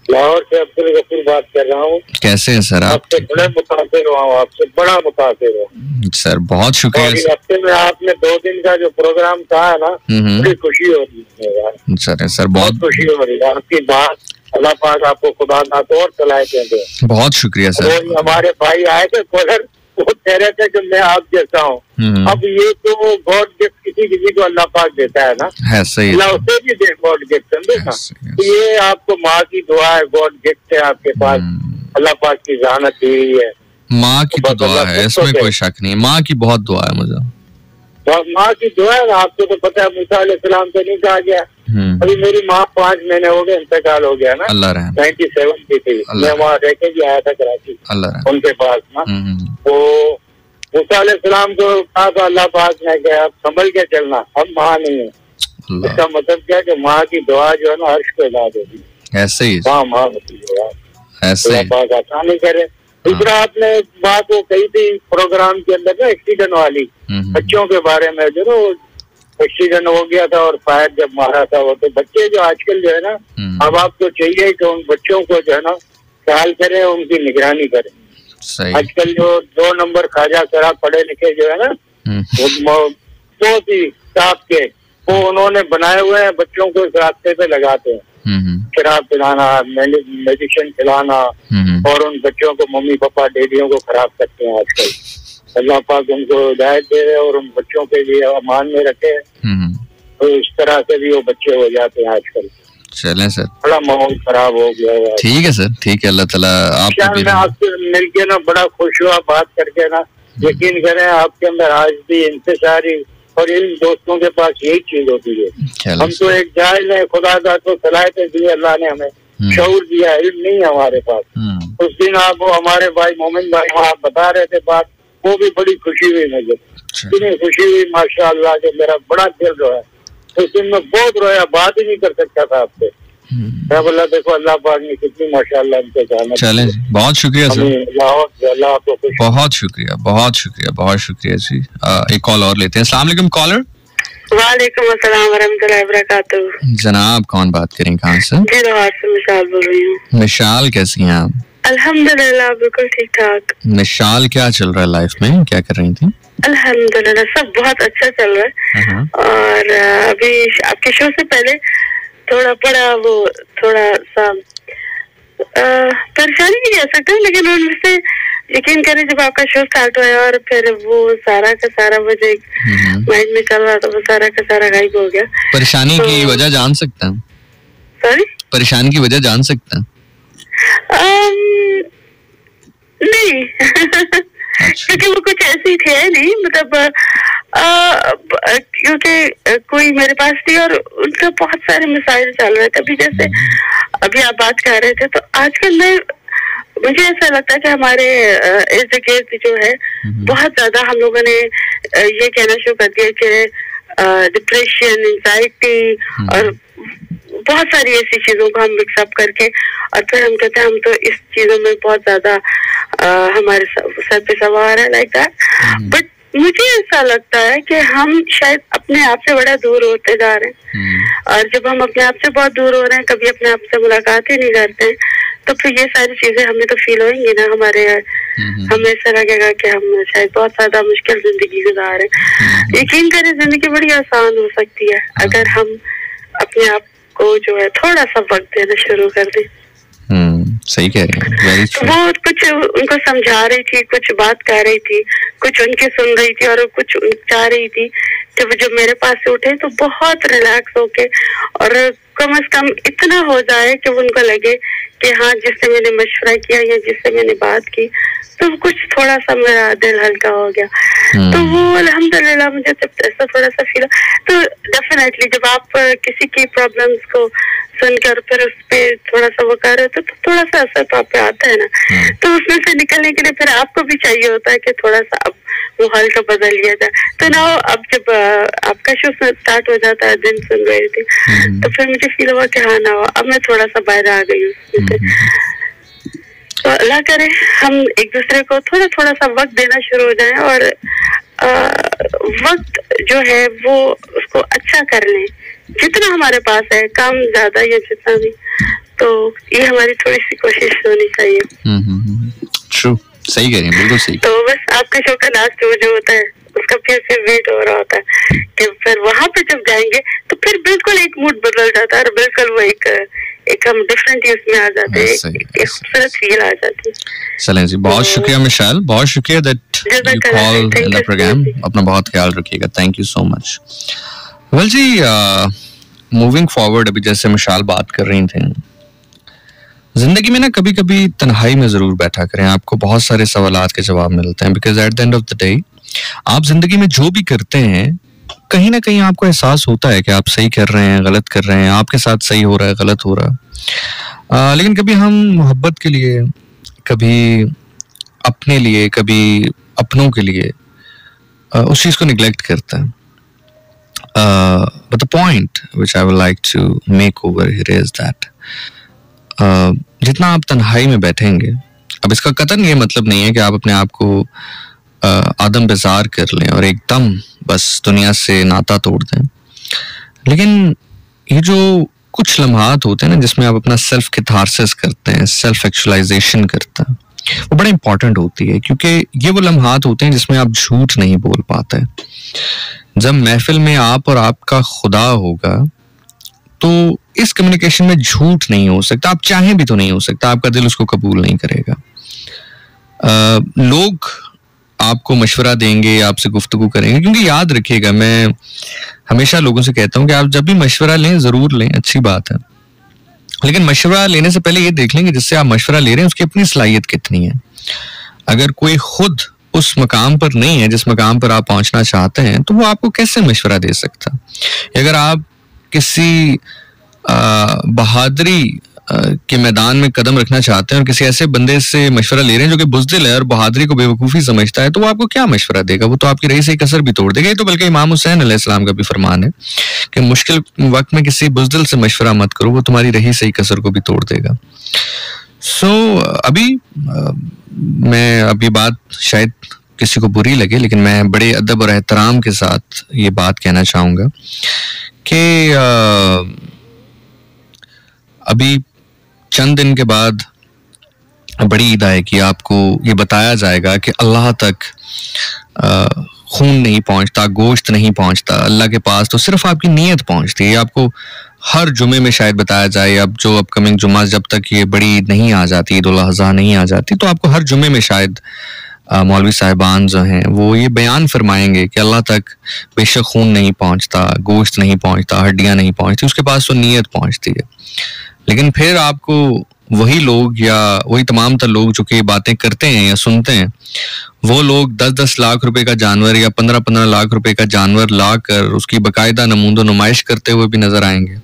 लाहौर से अब्दुल गफूर बात कर रहा हूँ। कैसे हैं सर आप? आपसे बड़ा मुतासिर हुआ हूँ, आपसे बड़ा मुतासिर हूँ सर, बहुत शुक्रिया। हफ्ते में आपने 2 दिन का जो प्रोग्राम कहा है ना, बड़ी खुशी हो रही है यार। सर बहुत खुशी हो रही है आपकी बात। अल्लाह पाक आपको खुदा ना तो और सलाहियत दे। बहुत शुक्रिया सर। हमारे भाई आए थे कॉलर, वो कह रहे थे कि मैं आप जैसा हूँ। अब ये तो गॉड गिफ्ट किसी को अल्लाह पाक देता है ना, है सही। अल्लाह उसे भी दे गॉड गिफ्ट, समझे। तो ये आपको माँ की दुआ है, गॉड गिफ्ट है आपके पास, अल्लाह पाक की ज़ानत दी हुई है। माँ की तो दुआ है, इसमें कोई शक नहीं। माँ की बहुत दुआ है मुझे। माँ की दुआ है, आपको तो पता है मूसा अलैहिस्सलाम से नहीं कहा गया। अभी मेरी माँ 5 महीने हो गए, इंतकाल हो गया ना, 97 की थी। मैं वहाँ रह के भी आया था कराची उनके पास ना। तो मूसा अलैहिस्सलाम को कहा था अल्लाह पाक ने कि आप संभल के चलना, हम माँ नहीं है। इसका मतलब क्या कि माँ की दुआ जो है ना अर्श पे ला देती है। ऐसे ही माँ ऐसे आसानी करे। दूसरा आपने बात वो कही थी प्रोग्राम के अंदर ना, एक्सीडेंट वाली बच्चों के बारे में, जो ना एक्सीडेंट हो गया था और फायर जब मारा था वो, तो बच्चे जो आजकल जो है ना, अब आपको चाहिए कि उन बच्चों को जो है ना ख्याल करें, उनकी निगरानी करें। आजकल जो 2 नंबर खाजा शराब पढ़े लिखे जो है ना, बहुत ही स्टाफ के वो उन्होंने बनाए हुए हैं, बच्चों को इस रास्ते पे लगाते हैं। शराब पिलाना, मेडिसिन खिलाना, और उन बच्चों को मम्मी पापा डैडियों को खराब करते हैं आजकल। अल्लाह पाक उनको हिदायत दे और उन बच्चों के लिए अमान में रखे। तो इस तरह से भी वो बच्चे हो जाते हैं आजकल। चलें सर, बड़ा माहौल खराब हो गया है। ठीक है सर, ठीक है। अल्लाह ताला आपको भी। मैं आपसे मिलके ना बड़ा खुश हुआ, बात करके ना। यकीन करें आपके अंदर आज भी इंतजारी और इन दोस्तों के पास यही चीज होती है। हम तो एक जाहिल है, खुदा का तो सलाहियत दी अल्लाह ने हमें, शऊर दिया, इल्म नहीं है हमारे पास। उस दिन आप हमारे भाई मोमिन भाई वहाँ बता रहे थे बात, वो भी बड़ी खुशी हुई मुझे, इतनी खुशी हुई माशाअल्लाह कि मेरा बड़ा दिल जो है उस दिन मैं बहुत रोया, बात ही नहीं कर सकता था आपसे। मैं बोला देखो अल्लाह पाक ने कितनी माशाल्लाह इनको जाना। चलें, बहुत शुक्रिया सर, अल्लाह आपको बहुत शुक्रिया, बहुत शुक्रिया, बहुत शुक्रिया जी। एक कॉल और लेते हैं। अस्सलाम वालेकुम कॉलर। वालेकुम अस्सलाम वरहमतुल्लाहि वबरकातुहू। जनाब कौन बात करें, कहाँ से? जी लाहौर से मिशाल बोल रही हूँ। मिशाल कैसी हैं आप? अल्हम्दुलिल्लाह बिल्कुल ठीक ठाक। मिशाल क्या चल रहा है लाइफ में, क्या कर रही थी? अल्हम्दुलिल्लाह सब बहुत अच्छा चल रहा है। और अभी आपके शो से पहले थोड़ा सा परेशानी नहीं कह सकते, लेकिन उनमें से यकीन करें जब आपका शो स्टार्ट हुआ और फिर वो सारा का सारा मुझे माइंड में चल रहा था, वो सारा का सारा गायब हो गया। परेशानी की वजह जान सकते हैं? सॉरी, परेशानी की वजह जान सकते हैं? नहीं क्योंकि वो कुछ ऐसी थे नहीं, मतलब क्योंकि कोई मेरे पास थी और उनका बहुत सारे मिसाइल चल रहे थे। अभी जैसे अभी आप बात कर रहे थे, तो आजकल मुझे ऐसा लगता है कि हमारे इर्द गिर्द जो है बहुत ज्यादा हम लोगों ने ये कहना शुरू कर दिया कि डिप्रेशन, एंजाइटी और बहुत सारी ऐसी चीजों को हम मिक्सअप करके और फिर हम कहते हैं हम तो इस चीजों में बहुत ज्यादा हमारे सर पे सवार है, लाइक दैट। बट मुझे ऐसा लगता है कि हम शायद अपने आप से बड़ा दूर होते जा रहे हैं, और जब हम अपने आप से बहुत दूर हो रहे हैं, कभी अपने आप से मुलाकात ही नहीं करते हैं, तो फिर ये सारी चीजें हमें तो फील होंगी ना हमारे। हमें ऐसा लगेगा कि हम शायद बहुत ज्यादा मुश्किल जिंदगी गुजार रहे हैं। यकीन करें जिंदगी बड़ी आसान हो सकती है अगर हम अपने आप को जो है थोड़ा सा वक्त देना शुरू कर दें। सही कह रही हैं। वो कुछ उनको समझा रही थी, कुछ बात कर रही थी, कुछ उनके सुन रही थी और कुछ चाह रही थी कि वो जब मेरे पास से उठे तो बहुत रिलैक्स होके और कम से कम इतना हो जाए कि उनको लगे कि हाँ जिससे मैंने मशवरा किया या जिससे मैंने बात की तो कुछ थोड़ा सा मेरा दिल हल्का हो गया। तो वो अल्हम्दुलिल्लाह मुझे जब ऐसा थोड़ा सा फील, तो डेफिनेटली जब आप किसी की प्रॉब्लम्स को सुनकर फिर उस पे थोड़ा सा वो कर रहे हो तो थोड़ा सा असर तो आप पे आता है ना। तो उसमें से निकलने के लिए फिर आपको भी चाहिए होता है कि थोड़ा सा अब वो हाल का बदल लिया जाए। तो ना अब जब आपका शो स्टार्ट हो जाता है, दिन सुन रही थी, तो फिर मुझे फील हुआ कि हाँ ना अब मैं थोड़ा सा बाहर आ गई उसमें से। तो अल्लाह करे हम एक दूसरे को थोड़ा थोड़ा सा वक्त देना शुरू हो जाए और वक्त जो है वो उसको अच्छा कर लें, जितना हमारे पास है, कम ज्यादा या जितना भी। तो ये हमारी थोड़ी सी कोशिश होनी चाहिए। ट्रू, सही कह रही हैं, बिल्कुल सही। तो बस आपके शो का लास्ट जो होता है उसका फिर वेट हो रहा होता है कि फिर वहां पे जब जाएंगे तो फिर बिल्कुल एक मूड बदल जाता है और बिल्कुल वो एक हम डिफरेंट ही उसमें आ जाते हैं, एक खूबसूरत फील आ जाती है। चलें जी, बहुत शुक्रिया मिशाल, बहुत शुक्रिया that you call in the programme. अपना बहुत ख्याल रखिएगा, thank you so much. Well जी, मूविंग फॉरवर्ड, अभी जैसे मिशाल बात कर रही थी, जिंदगी में ना कभी कभी तन्हाई में जरूर बैठा करें, आपको बहुत सारे सवालात के जवाब मिलते हैं। Because at the end of the day आप जिंदगी में जो भी करते हैं कहीं ना कहीं आपको एहसास होता है कि आप सही कर रहे हैं, गलत कर रहे हैं, आपके साथ सही हो रहा है, गलत हो रहा है। लेकिन कभी हम मोहब्बत के लिए, कभी अपने लिए, कभी अपनों के लिए उस चीज को निगलेक्ट करते हैं। But the point which I would like to make over here is that जितना आप तन्हाई में बैठेंगे, अब इसका कतई ये मतलब नहीं है कि आप अपने आप को आदम बेजार कर लें और एकदम बस दुनिया से नाता तोड़ दें, लेकिन ये जो कुछ लम्हात होते हैं ना जिसमें आप अपना सेल्फ कैथारसिस करते हैं, सेल्फ एक्चुअलाइजेशन करते हैं, वो बड़ा इंपॉर्टेंट होती है, क्योंकि ये वो लम्हात होते हैं जिसमें आप झूठ नहीं बोल पाते। जब महफिल में आप और आपका खुदा होगा तो इस कम्युनिकेशन में झूठ नहीं हो सकता, आप चाहें भी तो नहीं हो सकता, आपका दिल उसको कबूल नहीं करेगा। लोग आपको मशवरा देंगे, आपसे गुफ्तगू करेंगे, क्योंकि याद रखिएगा, मैं हमेशा लोगों से कहता हूं कि आप जब भी मशवरा लें जरूर लें, अच्छी बात है, लेकिन मशवरा लेने से पहले ये देख लें कि जिससे आप मशवरा ले रहे हैं उसकी अपनी सलाहियत कितनी है। अगर कोई खुद उस मकाम पर नहीं है जिस मकाम पर आप पहुंचना चाहते हैं तो वो आपको कैसे मशवरा दे सकता। अगर आप किसी बहादुरी के मैदान में कदम रखना चाहते हैं और किसी ऐसे बंदे से मशवरा ले रहे हैं जो कि बुज़दिल है और बहादुरी को बेवकूफ़ी समझता है, तो वो आपको क्या मशवरा देगा, वो तो आपकी रही से एक असर भी तोड़ देगा। ये तो बल्कि इमाम हुसैन अलैहिस्सलाम का भी फरमान है कि मुश्किल वक्त में किसी बुज़दिल से मशवरा मत करो, वो तुम्हारी रही सही कसर को भी तोड़ देगा। अभी मैं अभी बात शायद किसी को बुरी लगे, लेकिन मैं बड़े अदब और एहतराम के साथ ये बात कहना चाहूँगा कि अभी चंद दिन के बाद बड़ी ईद आएगी, आपको ये बताया जाएगा कि अल्लाह तक खून नहीं पहुंचता, गोश्त नहीं पहुंचता, अल्लाह के पास तो सिर्फ आपकी नीयत पहुंचती है। आपको हर जुमे में शायद बताया जाए, अब जो अपकमिंग जुमा जब तक ये बड़ी ईद नहीं आ जाती, ईद उल अज़हा नहीं आ जाती, तो आपको हर जुमे में शायद मौलवी साहिबान जो हैं वो ये बयान फरमाएंगे कि अल्लाह तक बेशक खून नहीं पहुंचता, गोश्त नहीं पहुंचता, हड्डियां नहीं पहुंचती, उसके पास तो नीयत पहुंचती है। लेकिन फिर आपको वही लोग या वही तमाम तर लोग जो कि बातें करते हैं या सुनते हैं, वो लोग 10-10 लाख रुपए का जानवर या 15-15 लाख रुपए का जानवर ला कर उसकी बाकायदा नमूदो नुमाइश करते हुए भी नजर आएंगे।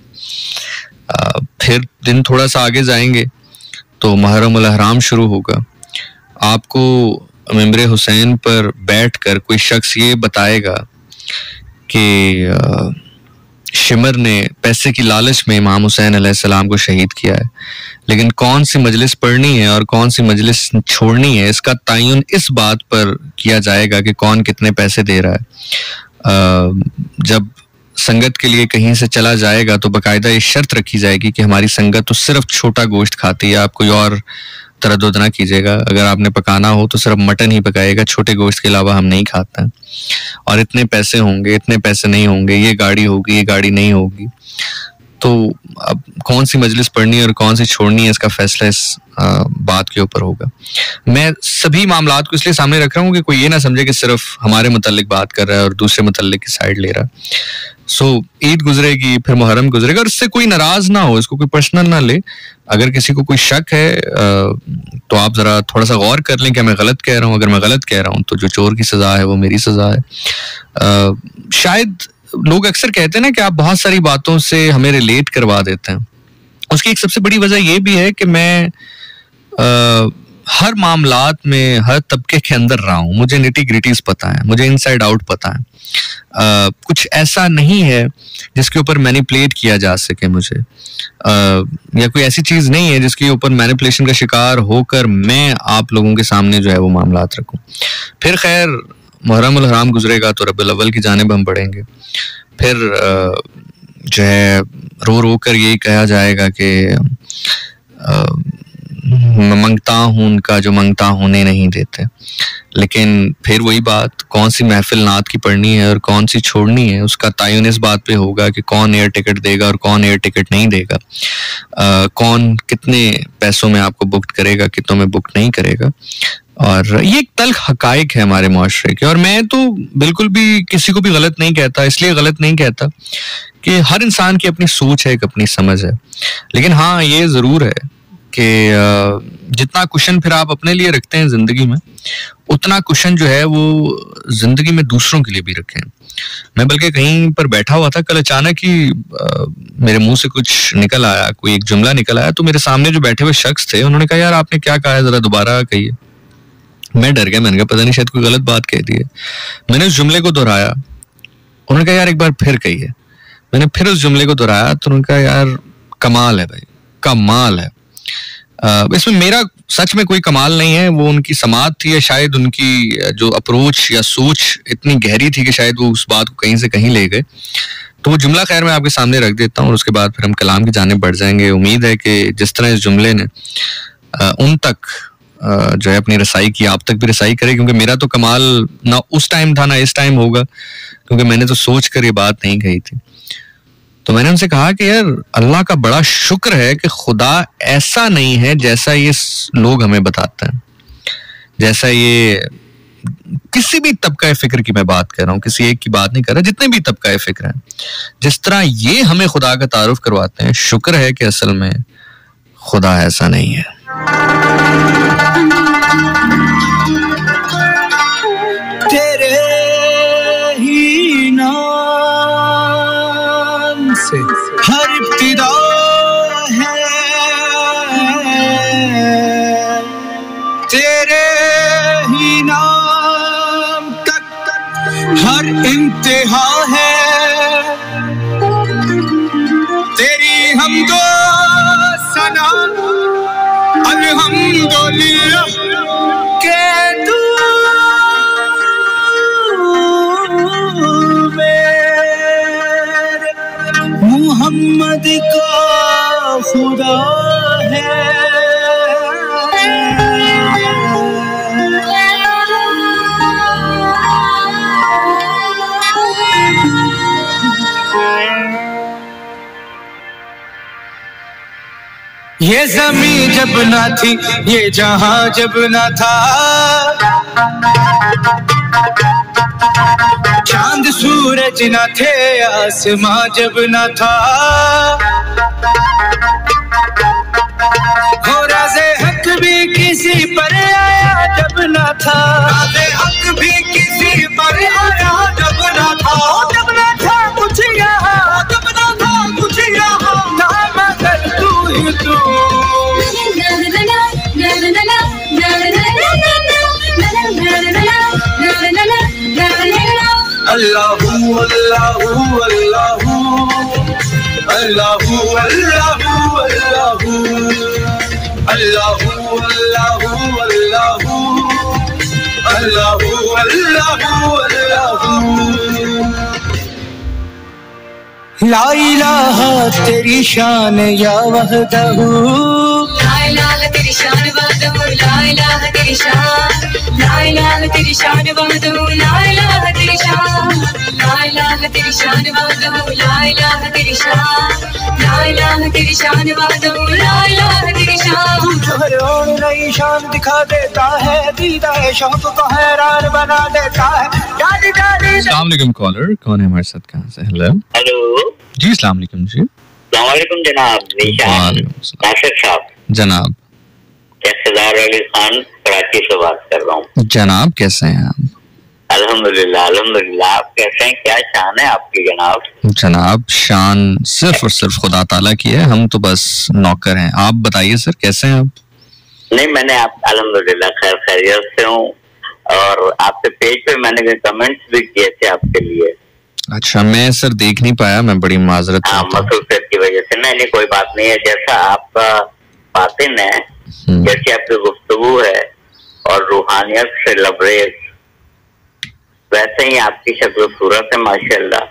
फिर दिन थोड़ा सा आगे जाएंगे तो मुहर्रम उल हराम शुरू होगा। आपको मिंबर हुसैन पर बैठकर कोई शख्स ये बताएगा कि शिमर ने पैसे की लालच में इमाम हुसैन अलैहिस्सलाम को शहीद किया है, लेकिन कौन सी मजलिस पढ़नी है और कौन सी मजलिस छोड़नी है इसका तयन इस बात पर किया जाएगा कि कौन कितने पैसे दे रहा है। जब संगत के लिए कहीं से चला जाएगा तो बाकायदा ये शर्त रखी जाएगी कि हमारी संगत तो सिर्फ छोटा गोश्त खाती है, आप कोई और तरद्दुद ना कीजिएगा, अगर आपने पकाना हो तो सिर्फ मटन ही पकाएगा, छोटे गोश्त के अलावा हम नहीं खाते हैं। और इतने पैसे होंगे, इतने पैसे नहीं होंगे, ये गाड़ी होगी, ये गाड़ी नहीं होगी। तो अब कौन सी मजलिस पढ़नी है और कौन सी छोड़नी है इसका फैसला इस बात के ऊपर होगा। मैं सभी मामलात को इसलिए सामने रख रहा हूँ कि कोई ये ना समझे कि सिर्फ हमारे मुतालिक बात कर रहा है और दूसरे मुतालिक की साइड ले रहा है। ईद गुजरेगी, फिर मुहर्रम गुजरेगा, और इससे कोई नाराज ना हो, इसको कोई पर्सनल ना ले। अगर किसी को कोई शक है तो आप जरा थोड़ा सा गौर कर लें कि मैं गलत कह रहा हूँ। अगर मैं गलत कह रहा हूँ तो जो चोर की सजा है वो मेरी सजा है। शायद लोग अक्सर कहते हैं ना कि आप बहुत सारी बातों से हमें रिलेट करवा देते हैं। उसकी एक सबसे बड़ी वजह ये भी है कि मैं हर मामलात में हर तबके के अंदर रहा हूँ, मुझे निटी ग्रिटीज पता है, मुझे इनसाइड आउट पता है। कुछ ऐसा नहीं है जिसके ऊपर मैनिपुलेट किया जा सके मुझे, या कोई ऐसी चीज नहीं है जिसके ऊपर मैनिपुलेशन का शिकार होकर मैं आप लोगों के सामने जो है वो मामलात रखूं। फिर खैर मुहर्रम उल हराम गुजरेगा तो रबीउल अव्वल की जानिब हम बढ़ेंगे। फिर जो है रो रो कर यही कहा जाएगा कि मंगता हूं उनका जो मंगता होने नहीं देते। लेकिन फिर वही बात, कौन सी महफिल नात की पढ़नी है और कौन सी छोड़नी है उसका तयन इस बात पे होगा कि कौन एयर टिकट देगा और कौन एयर टिकट नहीं देगा, कौन कितने पैसों में आपको बुक करेगा, कितनों में बुक नहीं करेगा। और ये एक तल्ख हकाइक है हमारे मुआशरे के। और मैं तो बिल्कुल भी किसी को भी गलत नहीं कहता, इसलिए गलत नहीं कहता कि हर इंसान की अपनी सोच है, एक अपनी समझ है। लेकिन हाँ ये जरूर है कि जितना कुशन फिर आप अपने लिए रखते हैं जिंदगी में, उतना कुशन जो है वो जिंदगी में दूसरों के लिए भी रखें। मैं बल्कि कहीं पर बैठा हुआ था कल, अचानक ही मेरे मुंह से कुछ निकल आया, कोई एक जुमला निकल आया। तो मेरे सामने जो बैठे हुए शख्स थे उन्होंने कहा यार आपने क्या कहा है, जरा दोबारा कहिए। मैं डर गया, मैंने कहा पता नहीं शायद कोई गलत बात कह दी है। मैंने उस जुमले को दोहराया, उन्होंने कहा यार एक बार फिर कहिए। मैंने फिर उस जुमले को दोहराया तो उन्होंने कहा यार कमाल है भाई, कमाल है। इसमें मेरा सच में कोई कमाल नहीं है, वो उनकी समात थी या शायद उनकी जो अप्रोच या सोच इतनी गहरी थी कि शायद वो उस बात को कहीं से कहीं ले गए। तो वो जुमला खैर मैं आपके सामने रख देता हूँ और उसके बाद फिर हम कलाम की जानिब बढ़ जाएंगे। उम्मीद है कि जिस तरह इस जुमले ने उन तक जो है अपनी रसाई की, आप तक भी रसाई करे, क्योंकि मेरा तो कमाल ना उस टाइम था ना इस टाइम होगा, क्योंकि मैंने तो सोच कर ये बात नहीं कही थी। तो मैंने उनसे कहा कि यार अल्लाह का बड़ा शुक्र है कि खुदा ऐसा नहीं है जैसा ये लोग हमें बताते हैं, जैसा ये किसी भी तबका फिक्र की मैं बात कर रहा हूँ, किसी एक की बात नहीं कर रहा, जितने भी तबका फिक्र है, जिस तरह ये हमें खुदा का तारुफ करवाते हैं, शुक्र है कि असल में खुदा ऐसा नहीं है। तेरे ही नाम से हर इब्तिदा है, तेरे ही नाम तक हर इंतहा है। मोहम्मद का खुदा है। ये ज़मीं जब ना थी, ये जहां जब ना था, चांद सूरज न थे, आसमां जब न था, हो राज़े हक भी किसी पर आया जब न था, राज़े हक भी किसी पर आया जब न था, जब न था कुछ यहाँ, जब न था कुछ यहाँ, ना मगर तू ही तू। अल्लाहू अल्लाहू अल्लाहू अल्लाहू अल्लाहू अल्लाहू अल्लाहू अल्लाहू अल्लाहू अल्लाहू अल्लाहू। ला इलाहा तेरी शान या वहदहू, ला इलाहा तेरी शान वहदहू, ला इलाहा तेरी शान, ला इलाहा तेरी शान वहदहू, ला इलाहा तेरी शान, ला इलाहा तेरी शान वहदहू, ला इलाहा तेरी शान, ला इलाहा तेरी शान वहदहू, ला इलाहा तेरी शान। तू जो हर ओर नई शान दिखा देता है, दीदा है शौक को हैरान बना देता है। डाली डाली। अस्सलाम वालेकुम कॉलर, कौन है हमारे साथ, कहाँ से? हेलो हेलो जी, अस्सलाम वालेकुम जी। अस्सलाम वालेकुम जनाब, नासिर साहब जनाब। सरदार अली खान कराची से बात कर रहा हूँ। जनाब कैसे हैं आप? अल्हम्दुलिल्लाह अल्हम्दुलिल्लाह, आप कैसे हैं? क्या शान है आपकी जनाब? जनाब शान सिर्फ और सिर्फ खुदा ताला की है, हम तो बस नौकर हैं। आप बताइए सर कैसे हैं आप? नहीं, मैंने आप अल्हम्दुलिल्लाह खैर खैरियत से हूँ, और आपके पेज पे मैंने कमेंट्स भी किए थे आपके लिए। अच्छा, मैं सर देख नहीं पाया, मैं बड़ी माजरत हाँ, मसरूफियत की वजह से। नहीं, कोई बात नहीं है। जैसा आपका बातिन है, जैसी आपकी गुफ्तगू है और रूहानियत से लबरेज, वैसे ही आपकी शक्ल सूरत है माशाल्लाह।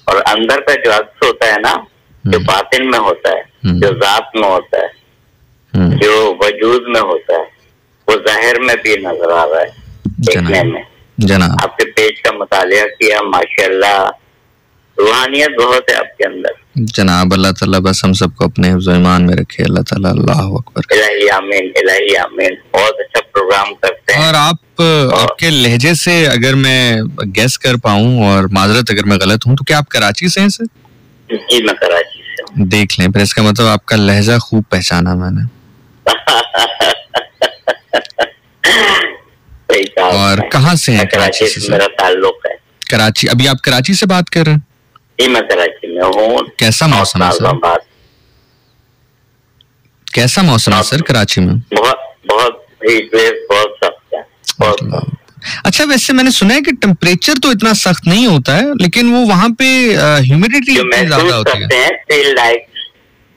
और अंदर का जो अक्स होता है ना, जो बातिन में होता है, जो जात में होता है, जो वजूद में होता है, वो जाहिर में भी नजर आ रहा है देखने में। जनाब आपके पेज का मुतालिया किया, माशाल्लाह रूहानियत बहुत है आपके अंदर। जनाब अल्लाह ताला बस हम सबको अपने हिफ्ज़ ईमान में रखे। अल्लाह ताला, अल्लाहु अकबर। इलाही आमीन, इलाही आमीन। बहुत अच्छा प्रोग्राम करते हैं। और आपके लहजे से अगर मैं गेस कर पाऊं, और माजरत अगर मैं गलत हूं, तो क्या आप कराची से हैं सर? जी, मैं कराची से हूँ। देख लें, फिर इसका मतलब आपका लहजा खूब पहचाना मैंने। और कहाँ से हैं? कराची से मेरा ताल्लुक है। कराची? अभी आप कराची से बात कर रहे हैं? जी, मैं कराची में हूँ। कैसा मौसम है सर? कैसा मौसम है सर कराची में? बहुत हीट वेव, बहुत सख्त है, बहुत। अच्छा, वैसे मैंने सुना है कि टेम्परेचर तो इतना सख्त नहीं होता है, लेकिन वो वहाँ पे ह्यूमिडिटी ज्यादा होती है। फील लाइक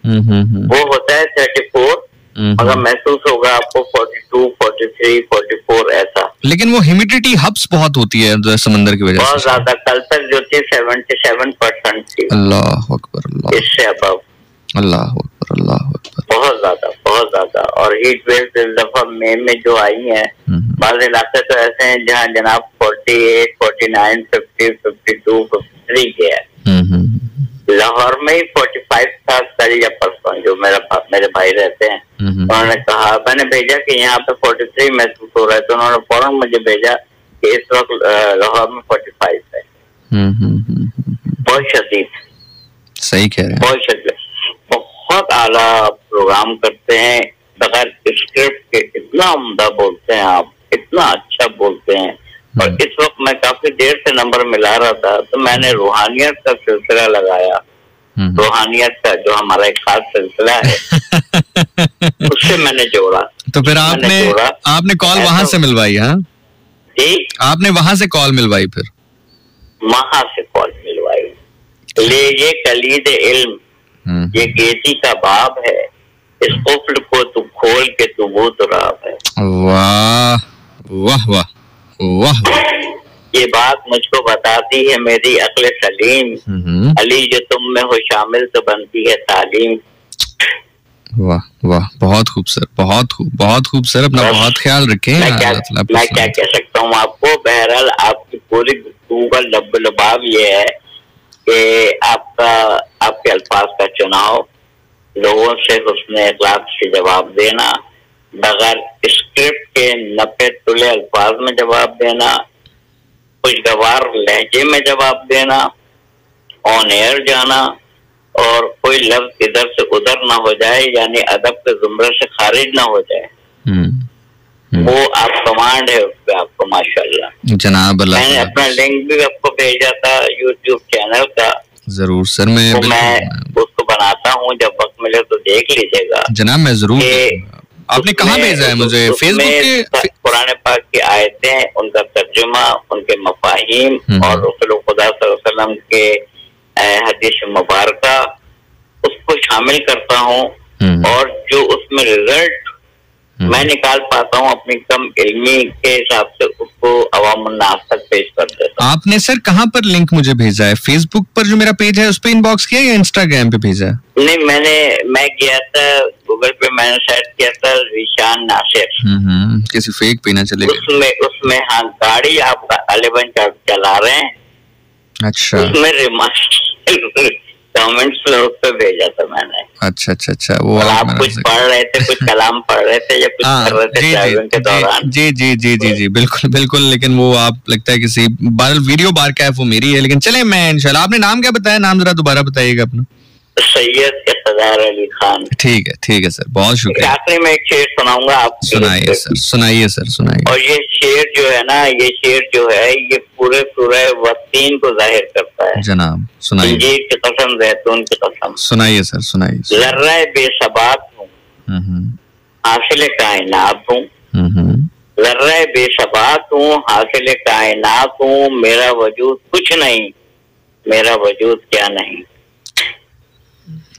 वो होता है 34, मगर महसूस होगा आपको 42, 43, 44 ऐसा। लेकिन वो ह्यूमिडिटी हब्स बहुत होती है समंदर की वजह से। बहुत ज्यादा। कल तक जो थी 77% थी। अल्लाह अकबर, अल्लाह। इससे अबव। अल्लाह अकबर, अल्लाह अकबर। बहुत ज्यादा, बहुत ज्यादा। और हीट वेव इस दफा मई में जो आई है, बाज़ इलाके तो ऐसे हैं जहाँ जनाब 48, 49, 50, 52, 53 के है। लाहौर में ही 45 था कल या परसों। जो मेरे भाई रहते हैं, उन्होंने कहा, मैंने भेजा कि यहाँ पे 43 महसूस हो रहा है, तो उन्होंने फौरन मुझे भेजा कि इस वक्त लाहौर में 45 है। बहुत शदीद। सही कह रहे हैं। बहुत शदीद। बहुत आला प्रोग्राम करते हैं, बगैर स्क्रिप्ट के इतना उम्दा बोलते हैं आप, इतना अच्छा बोलते हैं। और इस वक्त मैं काफी देर से नंबर मिला रहा था, तो मैंने रूहानियत का सिलसिला लगाया। रूहानियत का जो हमारा एक खास सिलसिला है, उससे मैंने जोड़ा। तो फिर आपने कॉल वहां से मिलवाई? हाँ जी, आपने वहां से कॉल मिलवाई? फिर वहां से कॉल मिलवाई। ले ये कलीद इल्म, ये गेती का बाब है, इस कुफ्र को तू खोल के तू वो तुराब है। वाह वाह वाह वाह। ये बात मुझको बताती है मेरी अक्ल सलीम, अली जो तुम में हो शामिल तो बनती है तालीम। वाह वाह, बहुत खूब सर, बहुत खूब, बहुत खूब सर, अपना बहुत ख्याल रखें। मैं क्या कह सकता हूँ आपको। बहरहाल आपकी पूरी गुफ्तगू का लबाब ये है कि आपके अल्फाज का चुनाव, लोगों से हुस्न इखलाक से जवाब देना, बगैर स्क्रिप्ट के नपे तुले अल्फाज में जवाब देना, खुशगवार लहजे में जवाब देना, ऑन एयर जाना और कोई लफ्ज इधर से उधर ना हो जाए, यानी अदब के जुमरे से खारिज ना हो जाए। वो आप कमांड है उस पर आपको, माशाल्लाह जनाब। मैंने अपना लिंक भी आपको भेजा था यूट्यूब चैनल का। जरूर सर, मैं उसको बनाता हूँ, जब वक्त मिले तो देख लीजिएगा जनाब। मैं जरूर। आपने कहाँ भेजा है मुझे? फेसबुक के? कुरान पाक की आयतें, उनका तर्जुमा, उनके मफाहिम और रसूल खुदा सल्लल्लाहु अलैहि वसल्लम के हदीस मुबारका, उसको शामिल करता हूँ और जो उसमें रिजल्ट मैं निकाल पाता हूँ अपनी कम इल्मी के हिसाब से, उसको अवामुन्नास तक पेश कर देता हूँ। आपने सर कहाँ पर लिंक मुझे भेजा है? फेसबुक पर जो मेरा पेज है उस पर इनबॉक्स किया या इंस्टाग्राम पे भेजा है? नहीं, मैं गया था गूगल पे, मैंने सर्च किया था ज़ीशान नासिर। किसी फेक पे ना चलेगा उसमें हाँ, गाड़ी आप गालिबन चला रहे हैं। अच्छा, उसमें कमेंट्स में उस पर भेजा था मैंने। अच्छा, वो आप कुछ पढ़ रहे थे, कुछ कलाम पढ़ रहे थे या कुछ कर रहे थे ड्राइविंग के दौरान? जी, बिल्कुल। लेकिन वो आप लगता है किसी वीडियो बार का है, वो मेरी है। लेकिन चले, मैं इंशाल्लाह। आपने नाम क्या बताया? नाम जरा दोबारा बताइएगा अपना। सैयद इक़्तिदार अली खान। ठीक है सर, बहुत शुक्रिया। आखिरी में एक शेर सुनाऊंगा आपको। सुनाइए सर। और ये शेर जो है ना, ये पूरे सूरह वत्तीन को जाहिर करता है। जनाब सुनाइए। इंजीर की कसम, ज़ैतून की कसम। सुनाइए सर, सुनाइए। ज़र्रा बेसबात हूँ, हासिल कायनात हूँ। ज़र्रा बेसबात हूँ, हासिल कायनात हूँ। मेरा वजूद कुछ नहीं, मेरा वजूद क्या नहीं।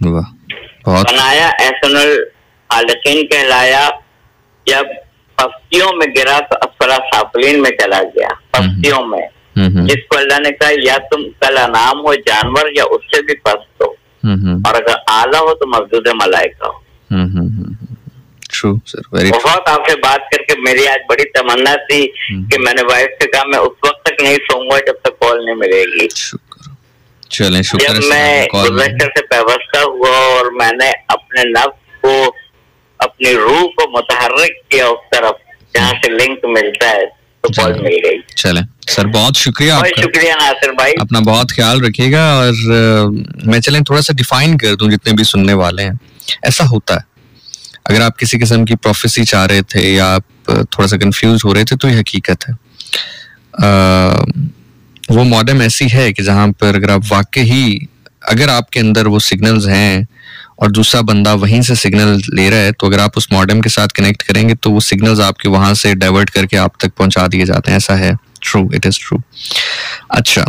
बनाया एहसनुल खालिकीन कहलाया, जब पस्तियों में गिरा तो असफला साफिलीन में चला गया। पस्तियों में जिसको अल्लाह ने कहा या तुम कल अनाम हो, जानवर, या उससे भी पस्त हो, और अगर आला हो तो मवजूद मलाइका हो। बहुत आपसे बात करके मेरी आज बड़ी तमन्ना थी कि मैंने वाइफ से कहा मैं उस वक्त तक नहीं सोऊंगा जब तक कॉल नहीं मिलेगी। चलें, शुक्र। जब मैं गुज़श्ता से पैवस्ता हुआ और मैंने अपने नफ्स को, अपनी रूह को मुतहर्रिक किया उस तरफ जहाँ से लिंक मिलता है, तो कॉल मिल गई। चलें सर, बहुत शुक्रिया आपका। शुक्रिया नासिर भाई, अपना बहुत ख्याल रखिएगा। और मैं चलें थोड़ा सा डिफाइन कर दूं जितने भी सुनने वाले हैं। ऐसा होता है, अगर आप किसी किस्म की प्रोफेसी चाह रहे थे या आप थोड़ा सा कंफ्यूज हो रहे थे, तो ये हकीकत है। वो मॉडेम ऐसी है कि जहां पर अगर आप वाकई, अगर आपके अंदर वो सिग्नल्स हैं और दूसरा बंदा वहीं से सिग्नल ले रहा है, तो अगर आप उस मॉडेम के साथ कनेक्ट करेंगे तो वो सिग्नल्स आपके वहां से डाइवर्ट करके आप तक पहुंचा दिए जाते हैं। ऐसा है, ट्रू, इट इज ट्रू। अच्छा,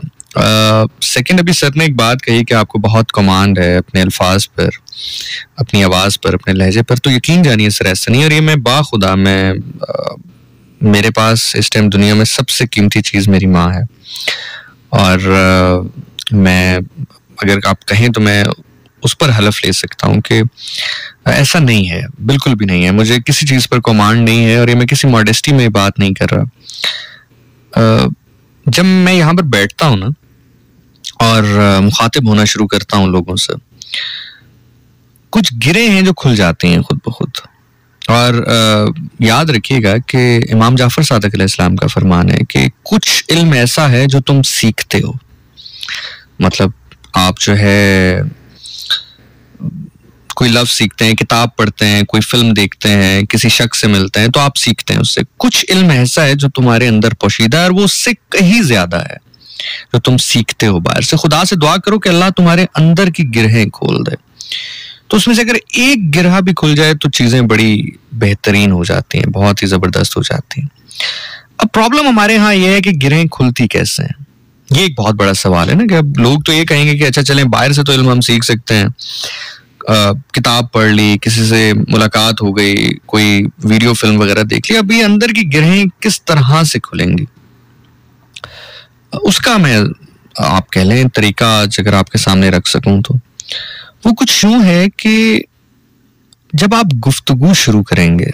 सेकंड, अभी सर ने एक बात कही कि आपको बहुत कमांड है अपने अल्फाज पर, अपनी आवाज पर, अपने लहजे पर। तो यकीन जानिए सर, ऐसा नहीं। और ये मैं बाखुदा, मेरे पास इस टाइम दुनिया में सबसे कीमती चीज मेरी माँ है। और मैं, अगर आप कहें तो मैं उस पर हलफ ले सकता हूँ कि ऐसा नहीं है, बिल्कुल भी नहीं है। मुझे किसी चीज पर कमांड नहीं है, और ये मैं किसी मॉडेस्टी में बात नहीं कर रहा। जब मैं यहाँ पर बैठता हूँ ना और मुखातिब होना शुरू करता हूँ लोगों से, कुछ गिरे हैं जो खुल जाते हैं खुद ब खुद। और याद रखिएगा कि इमाम जाफर सादिक अलैहिस्सलाम का फरमान है कि कुछ इल्म ऐसा है जो तुम सीखते हो। मतलब आप जो है कोई लफ्ज सीखते हैं, किताब पढ़ते हैं, कोई फिल्म देखते हैं, किसी शख्स से मिलते हैं, तो आप सीखते हैं उससे। कुछ इल्म ऐसा है जो तुम्हारे अंदर पोशीदा है और वो उससे कहीं ज्यादा है जो तुम सीखते हो बाहर से। खुदा से दुआ करो कि अल्लाह तुम्हारे अंदर की गिरहें खोल दे। तो उसमें से अगर एक गिरहा भी खुल जाए तो चीजें बड़ी बेहतरीन हो जाती हैं, बहुत ही जबरदस्त हो जाती हैं। अब प्रॉब्लम हमारे यहाँ ये है कि गिरहें खुलती कैसे हैं, ये एक बहुत बड़ा सवाल है ना। कि अब लोग तो ये कहेंगे कि अच्छा चलें बाहर से तो इल्म हम सीख सकते हैं, किताब पढ़ ली, किसी से मुलाकात हो गई, कोई वीडियो फिल्म वगैरह देख ली। अब ये अंदर की गिरहें किस तरह से खुलेंगी? उसका मैं आप कह लें तरीका अगर आपके सामने रख सकूं तो वो कुछ यूं है कि जब आप गुफ्तगू शुरू करेंगे,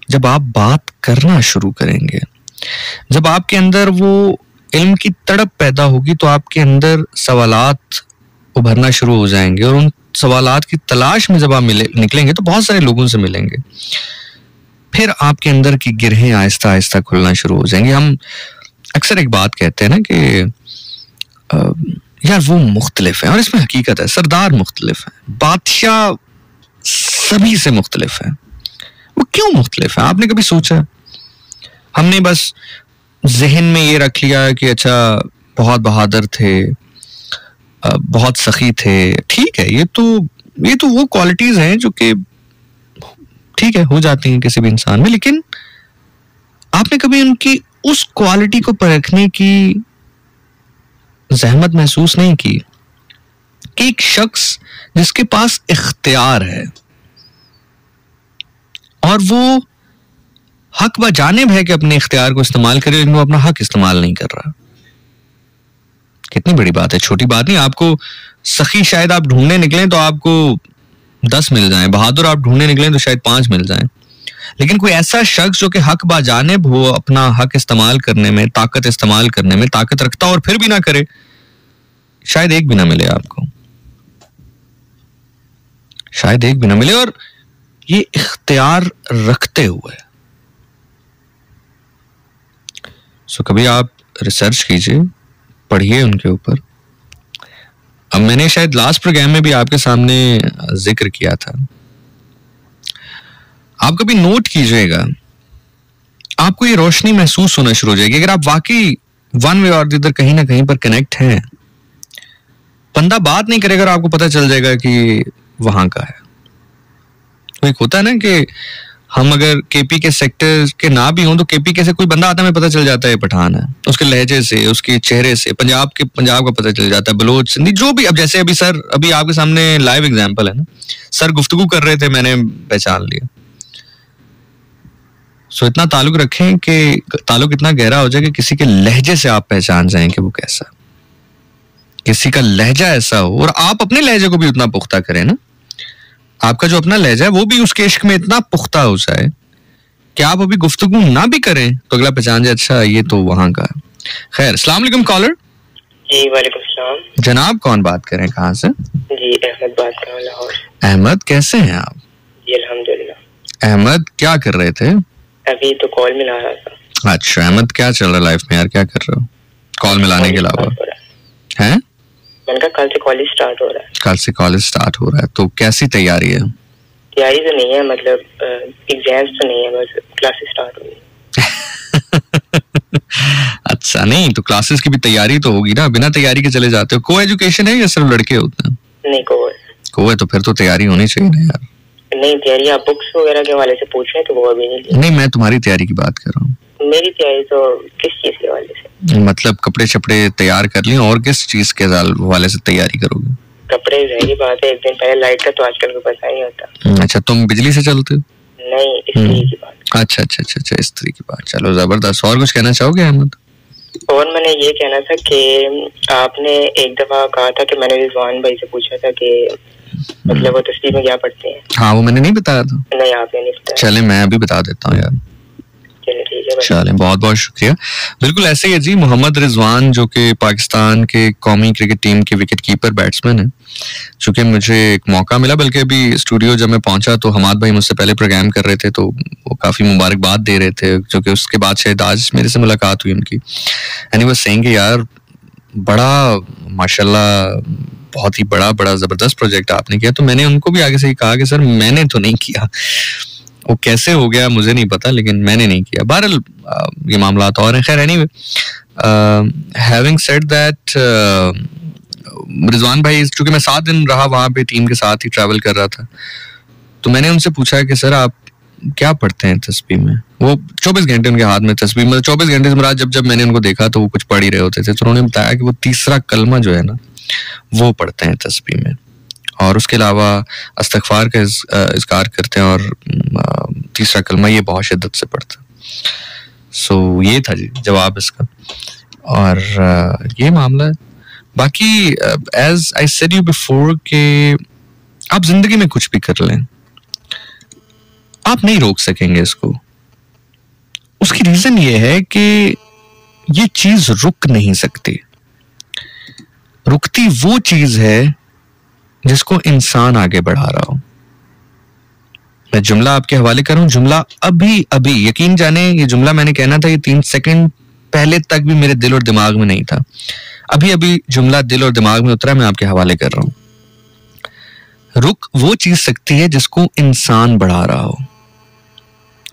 जब आप बात करना शुरू करेंगे, जब आपके अंदर वो इल्म की तड़प पैदा होगी तो आपके अंदर सवालात उभरना शुरू हो जाएंगे और उन सवालात की तलाश में जब आप निकलेंगे तो बहुत सारे लोगों से मिलेंगे, फिर आपके अंदर की गिरहें आहिस्ता आहिस्ता खुलना शुरू हो जाएंगी। हम अक्सर एक बात कहते हैं ना कि यार वो मुख्तलिफ है, और इसमें हकीकत है, सरदार मुख्तलिफ है, बादशाह सभी से मुख्तलिफ है। वो क्यों मुख्तलिफ है आपने कभी सोचा? हमने बस जहन में ये रख लिया कि अच्छा बहुत बहादुर थे, बहुत सखी थे, ठीक है, ये तो वो क्वालिटीज हैं जो कि ठीक है हो जाती हैं किसी भी इंसान में, लेकिन आपने कभी उनकी उस क्वालिटी को परखने की जहमत महसूस नहीं की कि एक शख्स जिसके पास इख्तियार है और वो हक बजानिब है कि अपने इख्तियार को इस्तेमाल करे, लेकिन वो अपना हक इस्तेमाल नहीं कर रहा। कितनी बड़ी बात है, छोटी बात नहीं। आपको सखी शायद आप ढूंढने निकलें तो आपको 10 मिल जाएं, बहादुर आप ढूंढने निकलें तो शायद 5 मिल जाएं, लेकिन कोई ऐसा शख्स जो कि हक बाजानिब हो, अपना हक इस्तेमाल करने में, ताकत इस्तेमाल करने में ताकत रखता और फिर भी ना करे, शायद एक भी ना मिले आपको, शायद एक भी ना मिले। और ये इख्तियार रखते हुए कभी आप रिसर्च कीजिए, पढ़िए उनके ऊपर। अब मैंने शायद लास्ट प्रोग्राम में भी आपके सामने जिक्र किया था, आप कभी नोट कीजिएगा, आपको ये रोशनी महसूस होना शुरू हो जाएगी। अगर आप वाकई वन वे और अदर कहीं ना कहीं पर कनेक्ट हैं, बंदा बात नहीं करेगा और आपको पता चल जाएगा कि वहां का है। तो एक होता है ना कि हम अगर केपी के सेक्टर के ना भी हों तो केपी के से कोई बंदा आता है, हमें पता चल जाता है पठान है, उसके लहजे से, उसके चेहरे से। पंजाब का पता चल जाता है, बलोच, सिंधी, जो भी। अब जैसे अभी आपके सामने लाइव एग्जांपल है ना, सर गुफ्तगू कर रहे थे, मैंने पहचान लिया। सो इतना ताल्लुक रखें कि ताल्लुक इतना गहरा हो जाए कि किसी के लहजे से आप पहचान जाएं कि वो कैसा, किसी का लहजा ऐसा हो, और आप अपने लहजे को भी उतना पुख्ता करें ना, आपका जो अपना लहजा है वो भी उसके इश्क में इतना पुख्ता हो जाए कि आप अभी गुफ्तगू ना भी करें तो अगला पहचान जाए अच्छा ये तो वहां का है। खैर, अस्सलाम वालेकुम कॉलर। जी वालेकुम सलाम। जनाब कौन बात करें, कहाँ से? जी अहमद बात कर रहा हूँ, लाहौर। अहमद कैसे हैं आप? जी अल्हम्दुलिल्लाह। अहमद क्या कर रहे थे? अभी तो कॉल मिला रहा था। अच्छा अहमद, क्या चल रहा है लाइफ में यार, क्या कर रहे हो कॉल मिलाने के अलावा? हैं? मैंने कहा कल से कॉलेज स्टार्ट हो रहा है। कल से कॉलेज स्टार्ट हो रहा है, तो कैसी तैयारी है? तैयारी तो नहीं है, मतलब एग्जाम्स तो नहीं है, बस क्लासेस स्टार्ट हो गई। अच्छा, नहीं तो क्लासेस की भी तैयारी तो होगी ना, बिना तैयारी के चले जाते हो? को एजुकेशन है या सिर्फ लड़के होते हैं? नहीं को है, तो फिर तो तैयारी होनी चाहिए ना यार। नहीं तैयारी आप बुक्स वगैरह के हवाले से पूछ रहे हैं तो वो अभी नहीं, मैं तुम्हारी तैयारी की बात कर रहा हूँ। मेरी तैयारी तो किस चीज के हवाले से? मतलब कपड़े शपड़े तैयार कर लिए, और किस चीज के हवाले से तैयारी करोगे? कपड़े रही बात है, एक दिन पहले लाइट का तो आजकल को पता नहीं होता। अच्छा, तुम बिजली से चलते हो? नहीं, इस्त्री की बात। अच्छा, इस्त्री की बात। चलो जबरदस्त। और कुछ कहना चाहोगे अहमद? और मैंने ये कहना था कि आपने एक दफा कहा था कि मैंने रिजवान भाई से पूछा था कि मतलब वो तस्वीर में क्या पढ़ते हैं। हाँ, वो मैंने नहीं बताया था। नहीं, आपने नहीं बताया। चले मैं अभी बता देता हूँ यार। चले, बहुत बहुत शुक्रिया। बिल्कुल ऐसे ही है जी, मोहम्मद रिजवान जो कि पाकिस्तान के कौमी क्रिकेट टीम के विकेट कीपर बैट्समैन है। चूंकि मुझे एक मौका मिला, बल्कि अभी स्टूडियो जब मैं पहुंचा तो हमाद भाई मुझसे पहले प्रोग्राम कर रहे थे, तो वो काफी मुबारकबाद दे रहे थे, क्योंकि उसके बाद शायद आज मेरे से मुलाकात हुई उनकी। एंड ही वाज सेइंग यार बड़ा माशाल्लाह, बहुत ही बड़ा जबरदस्त प्रोजेक्ट आपने किया। तो मैंने उनको भी आगे से ही कहा कि सर मैंने तो नहीं किया, वो कैसे हो गया मुझे नहीं पता, लेकिन मैंने नहीं किया। बहरहाल ये मामला और है। खैर anyway, having said that, Rizwan भाई, चूंकि मैं 7 दिन रहा वहाँ पे, टीम के साथ ही ट्रैवल कर रहा था, तो मैंने उनसे पूछा कि सर आप क्या पढ़ते हैं तस्बीह में? वो 24 घंटे उनके हाथ में तस्बीह, मतलब 24 घंटे से मुराद जब मैंने उनको देखा तो वो कुछ पढ़ ही रहे होते थे। तो उन्होंने बताया कि वो तीसरा कलमा जो है ना वो पढ़ते हैं तस्बीह में, और उसके अलावा इस्तग़फ़ार का इज़कार करते हैं, और तीसरा कलमा ये बहुत शिद्दत से पढ़ते हैं। सो ये था जी जवाब इसका। और ये मामला है। बाकी as I said you before के आप जिंदगी में कुछ भी कर लें, आप नहीं रोक सकेंगे इसको। उसकी रीजन ये है कि ये चीज रुक नहीं सकती। रुकती वो चीज है जिसको इंसान आगे बढ़ा रहा हो। मैं जुमला आपके हवाले करूं, जुमला अभी अभी, यकीन जाने ये जुमला मैंने कहना था, ये 3 सेकंड पहले तक भी मेरे दिल और दिमाग में नहीं था, अभी अभी जुमला दिल और दिमाग में उतरा, मैं आपके हवाले कर रहा हूं। रुक वो चीज सकती है जिसको इंसान बढ़ा रहा हो।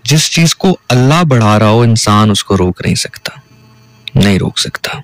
जिस चीज को अल्लाह बढ़ा रहा हो, इंसान उसको रोक नहीं सकता, नहीं रोक सकता।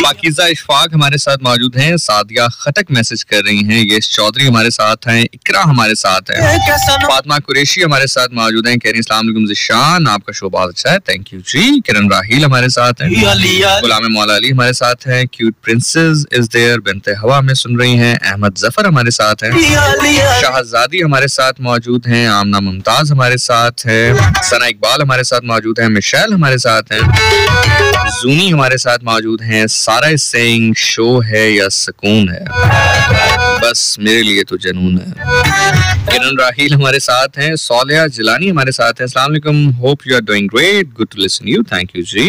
पाकीज़ा इशफाक हमारे साथ मौजूद हैं, सादिया खटक मैसेज कर रही हैं, यश चौधरी हमारे साथ हैं, इकरा हमारे साथ है, फातिमा कुरैशी हमारे साथ मौजूद हैं, कह रही अस्सलाम वालेकुम ज़िशान, आपका शो बहुत अच्छा है, थैंक यू जी। किरण राहील हमारे साथ हैं, गुलाम मौला अली हमारे साथ हैं, क्यूट प्रिंसेस इज देयर बिनते हवा में सुन रही हैं, अहमद जफर हमारे साथ हैं, शाहजादी हमारे साथ मौजूद हैं, आमना मुमताज हमारे साथ है, सना इकबाल हमारे साथ मौजूद है, मिशेल हमारे साथ हैं, जूनी हमारे साथ मौजूद हैं, सारा सेइंग शो है या सुकून है, बस मेरे लिए तो जनून है। किरण राहील हमारे साथ हैं, सौलिया जिलानी हमारे साथ हैं, अस्सलाम वालेकुम, hope you are doing great, good to listen you, thank you ji.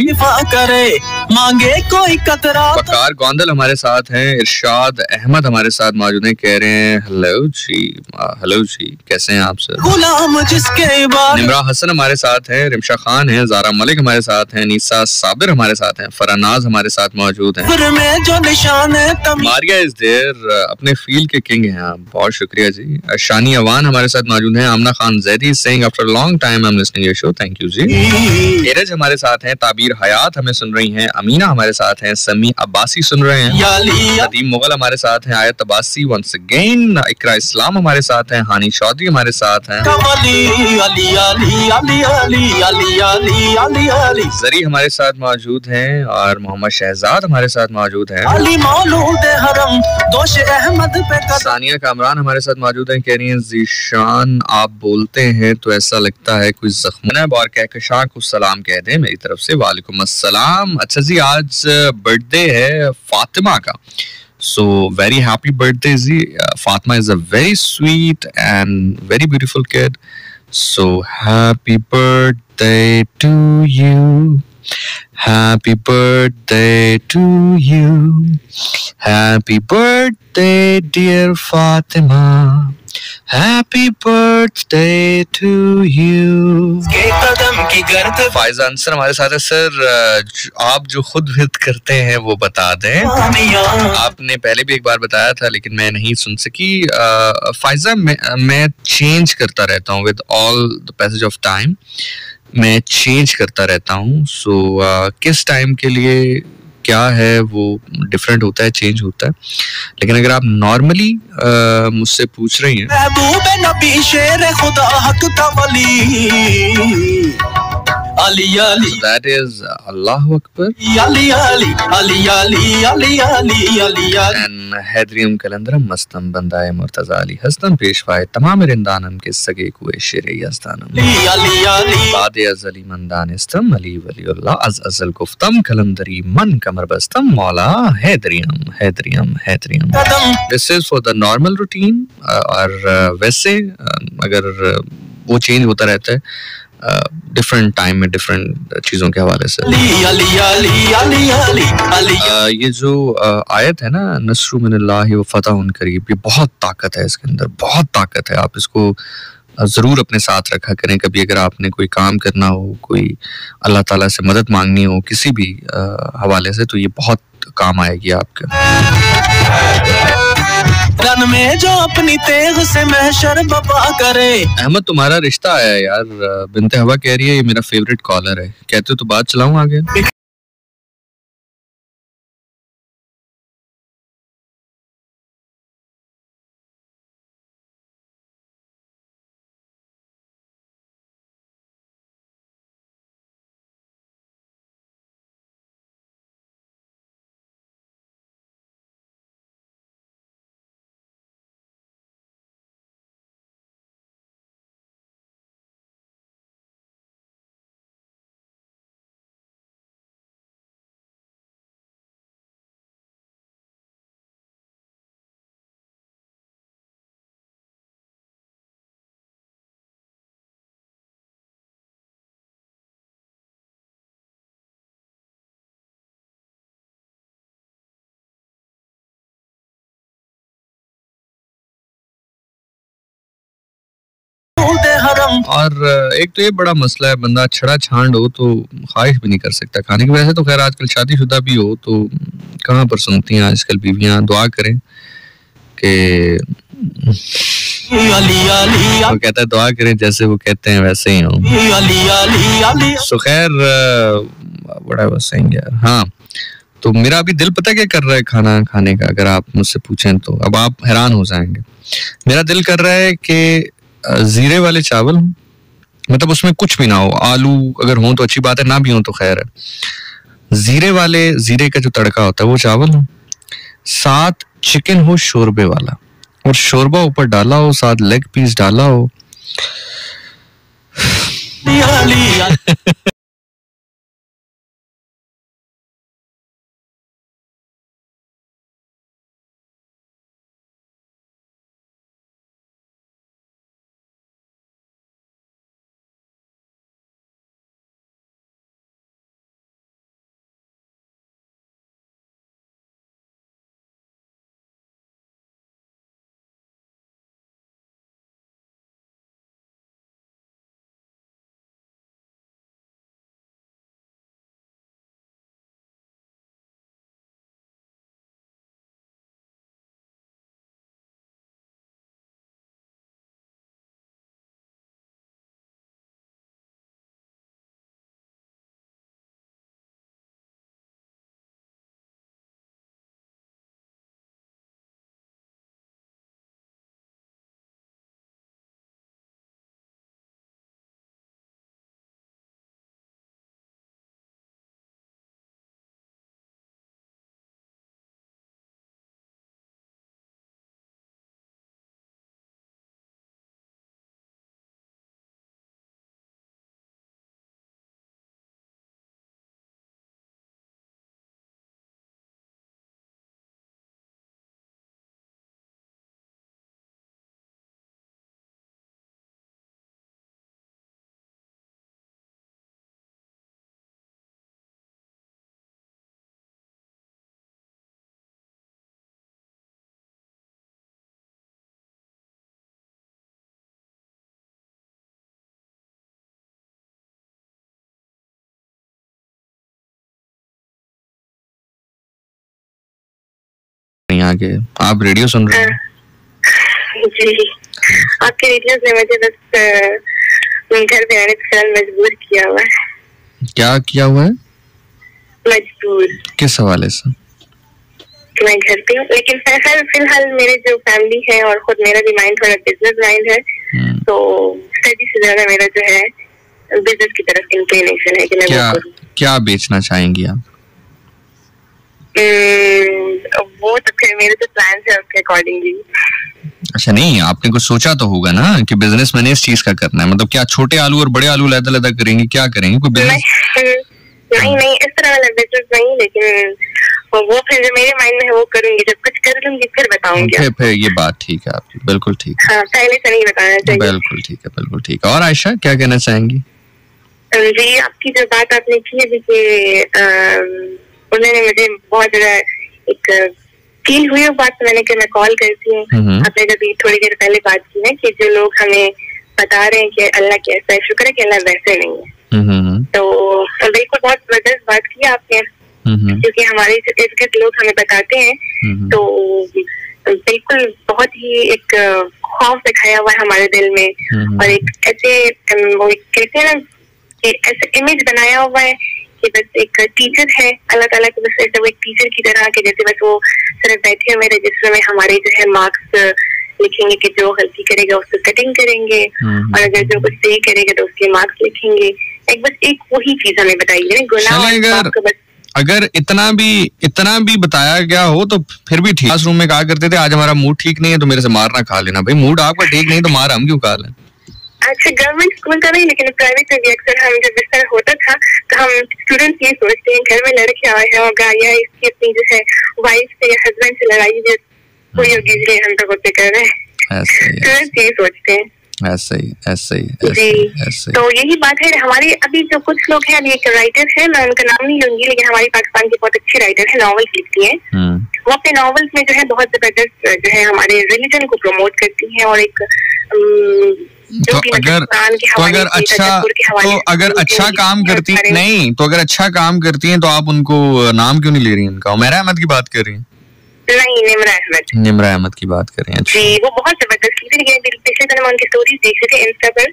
मांगे कोई कतरा। वकार गोंदल हमारे साथ हैं, इरशाद अहमद हमारे साथ मौजूद हैं, कह रहे हैं हेलो जी कैसे हैं आप सर। गुलाम जिसके निमरा हसन हमारे साथ हैं, रिमशा खान है, जारा मलिक हमारे साथ हैं, नीसा साबिर हमारे साथ हैं, फरानाज हमारे साथ मौजूद हैं, जो निशान है मारिया इज देयर, अपने फील्ड के किंग हैं आप, बहुत शुक्रिया जी। शानी अवान हमारे साथ मौजूद हैं, Aamna Khan Zaidi saying after long time I am listening your show, thank you ji. एरज हमारे साथ हैं, ताबीर हयात हमें सुन रही हैं, अमीना हमारे साथ हैं, समी अब्बासी सुन रहे हैं, नदीम मुगल हमारे साथ हैं, आयत अब्बासी वंस अगेन, इकरा इस्लाम हमारे साथ हैं, हानी चौधरी हमारे साथ हैं, जरी हमारे साथ मौजूद हैं और मोहम्मद शहजाद हमारे साथ मौजूद हैं, सानिया कामरान हमारे साथ मौजूद हैं, कह रही हैं ज़ीशान आप बोलते हैं तो ऐसा लगता है कुछ जख्म है, और कहकशां को सलाम कह दें मेरी तरफ से। वालेकुम अस्सलाम। अच्छा जी, आज बर्थडे है फातिमा का, सो वेरी हैप्पी बर्थडे जी। Fatima is a very sweet and very beautiful kid, so happy birthday to you, happy birthday to you, happy birthday dear Fatima, happy birthday to you। Faiza Ansar हमारे साथ है। सर आप जो खुद with करते हैं वो बता दें, आपने पहले भी एक बार बताया था लेकिन मैं नहीं सुन सकी। फायजा मैं चेंज करता रहता हूँ with all the passage of time, मैं चेंज करता रहता हूँ, सो किस टाइम के लिए क्या है वो डिफरेंट होता है, चेंज होता है। लेकिन अगर आप नॉर्मली मुझसे पूछ रही हैं अली अली दैट इज अल्लाहु अकबर अली अली अली अली अली अली अली एंड हैदरियम कलंदरम मस्तम बंदाए मुर्तजा अली हस्तम पेशवाए तमाम रिंदानम के सगे कुए शेरे यज़दानम अली अली बाद अज़ली मंदानिस्तम अली वलीउल्लाह अज़ अज़ल गुफ्तम कलंदरी मन कमर बस्तम मौला हैदरियम हैदरियम हैदरियम. This is for the normal routine. और वैसे अगर वो चेंज होता रहता है डिफरेंट टाइम में डिफरेंट चीजों के हवाले से. ये जो आयत है ना नस्रु मिनल्लाहि व फतहुन करीब, ये बहुत ताकत है इसके अंदर, बहुत ताकत है. आप इसको जरूर अपने साथ रखा करें. कभी अगर आपने कोई काम करना हो, कोई अल्लाह ताला से मदद मांगनी हो किसी भी हवाले से, तो ये बहुत काम आएगी आपके. रन में जो अपनी तेग से महशर बपा करे. अहमद तुम्हारा रिश्ता है यार. बिनते हवा कह रही है ये मेरा फेवरेट कॉलर है. कहते हो तो बात चलाऊं आगे. और एक तो ये बड़ा मसला है, बंदा छड़ा छांड हो तो ख्वाहिश भी नहीं कर सकता खाने की. वैसे तो खैर आजकल शादीशुदा भी हो तो कहाँ पर सुनती हैं आजकल बीवियां. दुआ करें कि वो कहता है दुआ करें जैसे वो कहते हैं वैसे ही हो. सो खैर बड़ा बस यार. हाँ तो मेरा अभी दिल पता क्या कर रहा है खाना खाने का, अगर आप मुझसे पूछें तो अब आप हैरान हो जाएंगे. मेरा दिल कर रहा है कि जीरे वाले चावल, मतलब उसमें कुछ भी ना हो, आलू अगर हो तो अच्छी बात है, ना भी हो तो खैर है. जीरे का जो तड़का होता है वो चावल हो, साथ चिकन हो शोरबे वाला, और शोरबा ऊपर डाला हो, साथ लेग पीस डाला हो. आगे आप रेडियो सुन रहे हैं? जी, आपके रेडियो ने मुझे बस घर पे आने से मजबूर किया हुआ है. क्या किया हुआ है? मजबूर. किस हवाले से? मैं घर पे हूँ, लेकिन फिलहाल मेरे जो फैमिली है और खुद मेरा भी माइंड थोड़ा बिजनेस माइंड है, तो स्टडी से ज्यादा मेरा जो है बिजनेस की तरफ इंक्लिनेशन है कि मैं वो करूं। क्या बेचना चाहेंगी आप? वो तो फिर मेरे तो प्लान है उसके अकॉर्डिंगली। अच्छा, नहीं आपने कुछ सोचा तो होगा ना कि बिजनेस मैंने इस चीज का करना है, मतलब क्या छोटे आलू और बड़े आलू अलग-अलग करेंगे, क्या करेंगे? कोई बिजनेस नहीं इस तरह वाला बिजनेस नहीं, लेकिन वो फिर जो मेरे माइंड में है वो करूंगी, जब कुछ कर लूंगी फिर बताऊंगी। फिर ये बात ठीक है आपकी, बिल्कुल ठीक है। हाँ, पहले से नहीं बताना चाहिए। बिल्कुल ठीक है, बिल्कुल ठीक है। और आयशा क्या कहना चाहेंगी? जी, आपकी जो बात आपने की है कि उन्होंने मुझे बहुत ज्यादा एक फील हुई बात, तो मैंने कहा मैं कॉल करती हूँ। आपने जब थोड़ी देर पहले बात की है कि जो लोग हमें बता रहे हैं कि अल्लाह कैसा है, शुक्र है कि अल्लाह वैसे नहीं है। तो बिल्कुल बहुत जबरदस्त बात की आपने, क्योंकि हमारे जो इर्द गिर्द लोग हमें बताते हैं तो बिल्कुल बहुत ही एक खौफ दिखाया हुआ है हमारे दिल में, और एक ऐसे वो कहते हैं ना कि ऐसे इमेज बनाया हुआ है कि बस एक टीचर है अल्लाह ताला के, बस ऐसे वो एक टीचर की तरह के जैसे बस वो सिर्फ बैठे हुए रजिस्टर में हमारे जो है मार्क्स लिखेंगे कि जो गलती करेगा उसको कटिंग करेंगे, और अगर जो कुछ सही करेगा तो उसके मार्क्स लिखेंगे। एक बस एक वही चीज हमें बताइए ना, गुनाह अगर इतना भी बताया गया हो तो फिर भी ठीक। क्लासरूम में कहा करते थे आज हमारा मूड ठीक नहीं है तो मेरे से मार ना खा लेना। भाई मूड आपका ठीक नहीं तो मार हम क्यों खा लें? अच्छा, गवर्नमेंट स्कूल का नहीं, लेकिन प्राइवेट में भी अक्सर हम जब इस तरह होता था तो हम स्टूडेंट्स ये सोचते हैं घर में लड़के आए हैं होगा या इसकी अपनी जो है वाइफ से या हस्बैंड से लड़ाई कोई होगी, इसलिए हम तो होते कर रहे हैं। स्टूडेंट्स यही सोचते हैं। ऐसे तो यही बात है। हमारे अभी जो कुछ लोग हैं, अभी एक राइटर है, मैं उनका नाम नहीं लूंगी, लेकिन हमारी पाकिस्तान की बहुत अच्छी राइटर है, नॉवेल्स लिखती है। वो अपने नॉवेल्स में जो है बहुत जबरदस्त जो है हमारे रिलीजन को प्रमोट करती है, और एक तो अगर अच्छा काम करती हैं तो आप उनको नाम क्यों नहीं ले रही हैं उनका? उमैरा अहमद की बात कर रही हैं? नहीं, निम्रा अहमद की बात करें। जी, वो बहुत जबरदस्त लिखती है। पिछले दिनों में उनकी स्टोरीज देख रहे थे इंस्टा पर,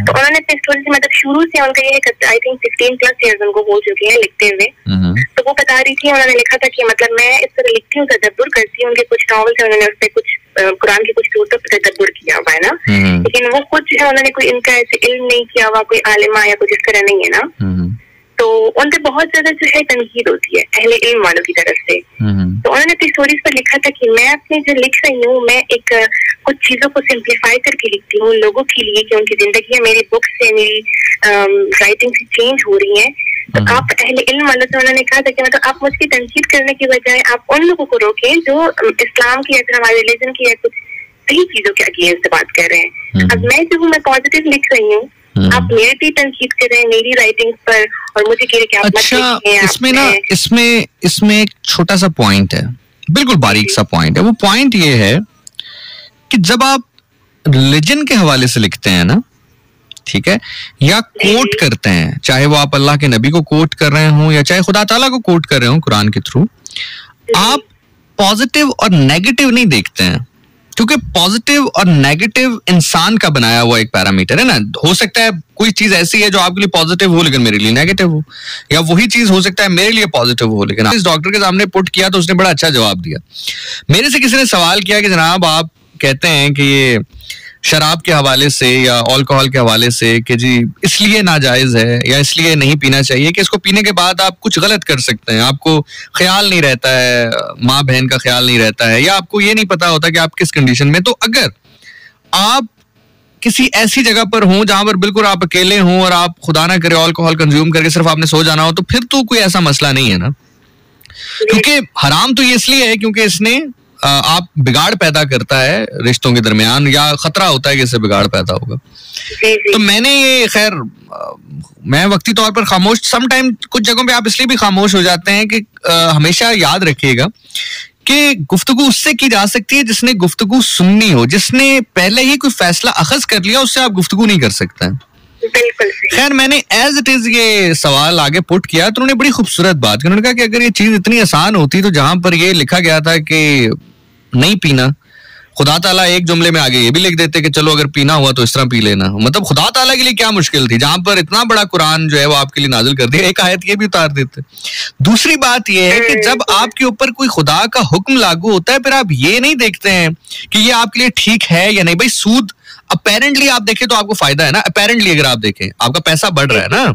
तो उन्होंने अपनी स्टोरी से मतलब शुरू से उनका ये आई थिंक 16+ ईयर्स उनको हो चुके हैं लिखते हुए। तो वो बता रही थी, उन्होंने लिखा था कि मतलब मैं इस तरह लिखती हूँ, तदब्बुर करती हूँ। उनके कुछ नॉवेल्स है, उन्होंने उस पर कुछ कुरान की कुछ सूरतों पर तदब्बुर किया हुआ है ना, लेकिन वो कुछ है उन्होंने कोई इनका ऐसे इल्म नहीं किया हुआ, कोई आलिमा या कुछ इस तरह नहीं है ना। तो उन पे बहुत ज्यादा जो है तनकीद होती है अहले इल्म वालों की तरफ से। तो उन्होंने अपनी स्टोरीज पर लिखा था कि मैं अपने जो लिख रही हूँ, मैं एक कुछ चीजों को सिंप्लीफाई करके लिखती हूँ लोगों के लिए, कि उनकी जिंदगी मेरी बुक से, मेरी राइटिंग से चेंज हो रही है। तो आप अहले इल्म वालों से उन्होंने कहा था कि मतलब आप मुझकी तनकीद करने की बजाय आप उन लोगों को रोकें जो इस्लाम की या फिर हमारे रिलीजन की या कुछ सही चीजों के अगेंस्ट बात कर रहे हैं। अब मैं जो हूँ, मैं पॉजिटिव लिख रही हूँ, आप मेरे भी तनकीद कर रहे हैं मेरी राइटिंग पर, और मुझे कह रहे कि आप अच्छा, इसमें ना इसमें एक छोटा सा पॉइंट है, बिल्कुल बारीक सा पॉइंट है। वो पॉइंट ये है कि जब आप रिलीजन के हवाले से लिखते हैं ना, ठीक है, या कोट करते हैं, चाहे वो आप अल्लाह के नबी को कोट कर रहे हों या चाहे खुदा ताला को कोट कर रहे हो कुरान के थ्रू, आप पॉजिटिव और नेगेटिव नहीं देखते हैं, क्योंकि पॉजिटिव और नेगेटिव इंसान का बनाया हुआ एक पैरामीटर है ना। हो सकता है कोई चीज ऐसी है जो आपके लिए पॉजिटिव हो लेकिन मेरे लिए नेगेटिव हो, या वही चीज हो सकता है मेरे लिए पॉजिटिव हो लेकिन इस डॉक्टर के सामने पुट किया तो उसने बड़ा अच्छा जवाब दिया। मेरे से किसी ने सवाल किया कि जनाब आप कहते हैं कि ये शराब के हवाले से या अल्कोहल के हवाले से कि जी इसलिए नाजायज है या इसलिए नहीं पीना चाहिए कि इसको पीने के बाद आप कुछ गलत कर सकते हैं, आपको ख्याल नहीं रहता है, माँ बहन का ख्याल नहीं रहता है, या आपको ये नहीं पता होता कि आप किस कंडीशन में। तो अगर आप किसी ऐसी जगह पर हों जहां पर बिल्कुल आप अकेले हों और आप खुदा ना करे अल्कोहल कंज्यूम करके सिर्फ आपने सो जाना हो, तो फिर तो कोई ऐसा मसला नहीं है ना, क्योंकि हराम तो ये इसलिए है क्योंकि इसने आप बिगाड़ पैदा करता है रिश्तों के दरमियान, या खतरा होता है कि इससे बिगाड़ पैदा होगा। तो मैंने ये खैर मैं वक्ती तौर पर खामोश, सम टाइम कुछ जगहों पे आप इसलिए भी खामोश हो जाते हैं कि हमेशा याद रखिएगा कि गुफ्तगू उससे की जा सकती है जिसने गुफ्तगू सुननी हो, जिसने पहले ही कोई फैसला अखज कर लिया उससे आप गुफ्तगू नहीं कर सकते हैं। खैर मैंने एज इट इज ये सवाल आगे पुट किया तो उन्होंने बड़ी खूबसूरत बात की। उन्होंने कहा कि अगर ये चीज इतनी आसान होती तो जहां पर ये लिखा गया था कि नहीं पीना, खुदा ताला एक जुमले में आगे ये भी लिख देते कि चलो अगर पीना हुआ तो इस तरह पी लेना। मतलब खुदा ताला के लिए क्या मुश्किल थी, जहां पर इतना बड़ा कुरान जो है वो आपके लिए नाजिल कर दिया, एक आयत ये भी उतार देते। दूसरी बात ये है कि जब आपके ऊपर कोई खुदा का हुक्म लागू होता है फिर आप ये नहीं देखते हैं कि ये आपके लिए ठीक है या नहीं। भाई सूद अपेरेंटली आप देखें तो आपको फायदा है ना, अपेरेंटली अगर आप देखें आपका पैसा बढ़ रहा है ना,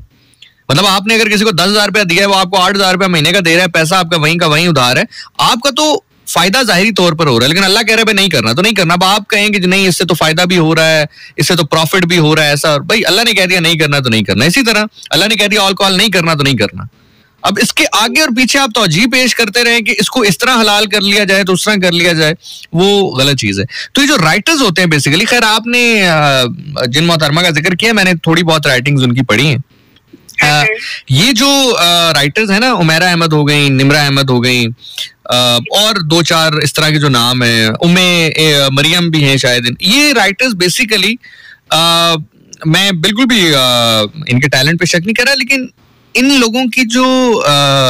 मतलब आपने अगर किसी को 10,000 रुपया दिया है वो आपको 8,000 रुपया महीने का दे रहा है, पैसा आपका वहीं का वहीं उधार है, आपका तो फायदा जाहिरी तौर पर हो रहा है, लेकिन अल्लाह कह रहा है नहीं करना तो नहीं करना। अब आप कहेंगे कि नहीं इससे तो फायदा भी हो रहा है, इससे तो प्रॉफिट भी हो रहा है, ऐसा भाई अल्लाह ने कह दिया नहीं करना तो नहीं करना। इसी तरह अल्लाह ने कह दिया अल्कोहल नहीं करना तो नहीं करना। अब इसके आगे और पीछे आप तौजीह पेश करते रहे कि इसको इस तरह हलाल कर लिया जाए तो उस तरह कर लिया जाए, वो गलत चीज है। तो ये जो राइटर्स होते हैं बेसिकली, खैर आपने जिन मोहतरमा का जिक्र किया मैंने थोड़ी बहुत राइटिंग्स उनकी पढ़ी हैं। ये जो राइटर्स है ना, उमैरा अहमद हो गई, निमरा अहमद हो गई, और 2-4 इस तरह के जो नाम है, मरियम भी हैं शायद, ये राइटर्स बेसिकली मैं बिल्कुल भी इनके टैलेंट पे शक नहीं कर रहा, लेकिन इन लोगों की जो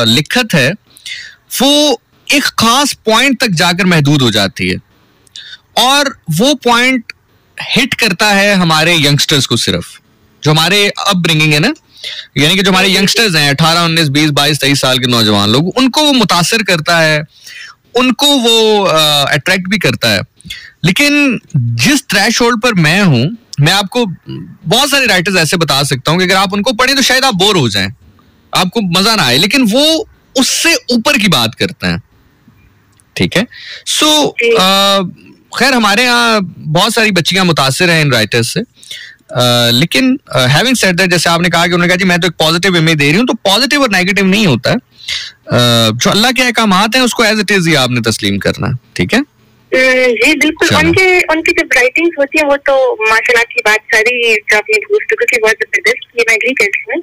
लिखत है वो एक खास पॉइंट तक जाकर महदूद हो जाती है, और वो पॉइंट हिट करता है हमारे यंगस्टर्स को, सिर्फ जो हमारे अपब्रिंगिंग है ना, यानी कि जो हमारे यंगस्टर्स हैं 18, 19, 20, 22, 23 साल के नौजवान लोग, उनको वो मुतासिर करता है, उनको वो अट्रैक्ट भी करता है। लेकिन जिस थ्रेशहोल्ड पर मैं हूं, मैं आपको बहुत सारे राइटर्स ऐसे बता सकता हूं कि अगर आप उनको पढ़ें तो शायद आप बोर हो जाएं, आपको मजा ना आए, लेकिन वो उससे ऊपर की बात करते हैं। ठीक है, सो खैर हमारे यहाँ बहुत सारी बच्चियां मुतासिर हैं इन राइटर्स से, लेकिन हैविंग सेड दैट, जैसे आपने कहा कि उन्होंने कहा जी मैं तो एक पॉजिटिव इमेज दे रही हूँ, तो पॉजिटिव और नेगेटिव नहीं होता है, जो अल्लाह के अहकामात हैं उसको एज इट इज ही आपने तस्लीम करना है। ठीक है जी बिल्कुल। उनकी जब राइटिंग्स होती है वो तो माशाल्लाह की बात सारी जो आपने गुफ्तगू की बहुत जबरदस्त, ये मैं एग्री करती हूँ,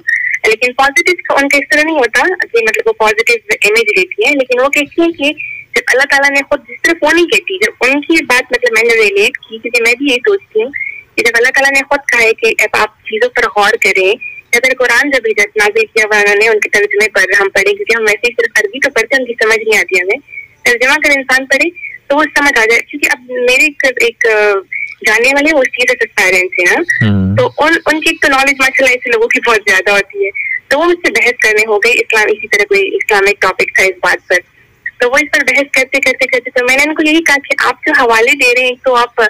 लेकिन पॉजिटिव उनका इस तरह नहीं होता कि मतलब वो पॉजिटिव इमेज लेती है, लेकिन वो कहती है कि जब अल्लाह ताला ने खुद, जिस तरह वो नहीं कहती, जब उनकी बात मतलब मैंने रिलेट की, क्योंकि मैं भी यही सोचती हूँ कि जब अल्लाह ताला ने खुद कहा है कि अब आप चीजों पर गौर करें, अगर कुरान जब नाज़िल किया उन्होंने उनके तर्जुमे पर हम पढ़े, क्योंकि हम वैसे ही सिर्फ अरबी तो पढ़ते हैं, उनकी समझ नहीं आती हमें, तर्जुमा कर इंसान पढ़े तो वो समझ आ जाए। क्योंकि अब मेरे एक जानने वाले वो सीरियस पेरेंट्स हैं ना, तो उनकी तो नॉलेज माशाल्लाह ऐसे लोगों की बहुत ज्यादा होती है, तो वो मुझसे बहस करने हो गई, इस्लाम इसी तरह कोई इस्लामिक टॉपिक था इस बात पर, तो वो इस पर बहस करते करते करते तो मैंने उनको यही कहा कि आप जो हवाले दे रहे हैं तो आप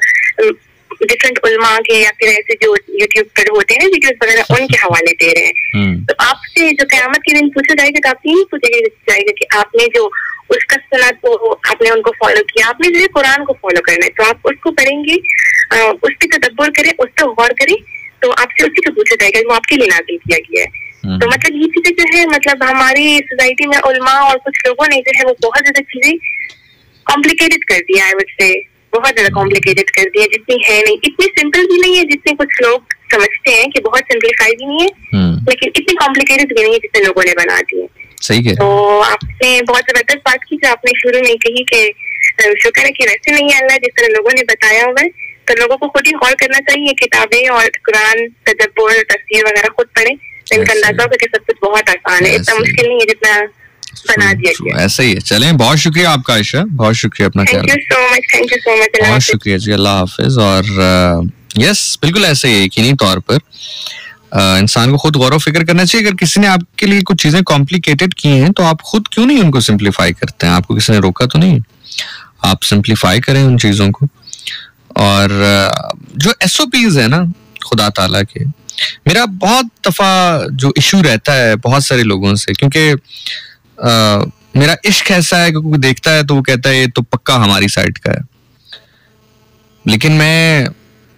डिफरेंट उलमा के या फिर ऐसे जो यूट्यूब पर होते हैं वीडियोस वगैरह, उनके हवाले दे रहे हैं, तो आपसे जो क़यामत के दिन पूछा जाएगा तो आपसे यही पूछा जाएगा कि आपने जो उसका सुना तो आपने उनको फॉलो किया, आपने जो कुरान को फॉलो करना है, तो आप उसको पढ़ेंगे, उस पर तदब्बुर करें, उस पर गौर करें, तो आपसे उसी को पूछा जाएगा वो आपके लिए नाज़िल किया गया है। तो मतलब ये चीजें जो है, मतलब हमारी सोसाइटी में उलमा और कुछ लोगों ने जो है वो बहुत ज्यादा चीजें कॉम्प्लिकेटेड कर दिया है, मुझसे बहुत ज्यादा कॉम्प्लिकेटेड कर दिया, जितनी है नहीं, इतनी सिंपल भी नहीं है जितने कुछ लोग समझते हैं कि बहुत सिंपलीफाई भी नहीं है, लेकिन इतनी कॉम्प्लिकेटेड भी नहीं है जितने लोगों ने बना दी है। सही है। तो आपने बहुत जबरदस्त बात की जो आपने शुरू में कही कि शुक्र है कि वैसे नहीं है अल्लाह जिस तरह लोगों ने बताया हुआ है, तो लोगों को खुद ही गौर करना चाहिए, किताबें और कुरान, तदब्बुर, तफसीर वगैरह खुद पढ़ें, इनका अंदाजा होगा कि सब कुछ बहुत आसान है, इतना मुश्किल नहीं है जितना बना दिया गया। ऐसा ही है। चलें, बहुत शुक्रिया आपका आयशा, बहुत शुक्रिया, अपना ख्याल रखें। Thank you so much. बहुत शुक्रिया जी, अल्लाह हाफिज। और यस बिल्कुल ऐसे ही यकीनी तौर पर इंसान को खुद गौर व फिक्र करना चाहिए। अगर किसी ने आपके लिए कुछ चीजें कॉम्प्लिकेटेड की हैं तो आप खुद क्यों नहीं उनको सिंप्लीफाई करते हैं? आपको किसी ने रोका तो नहीं, आप सिंप्लीफाई करें उन चीजों को। और जो SOPs है ना खुदा ताला के, मेरा बहुत दफा जो इशू रहता है बहुत सारे लोगों से, क्योंकि मेरा इश्क ऐसा है कि कोई देखता है तो वो कहता है ये तो पक्का हमारी साइड का है, लेकिन मैं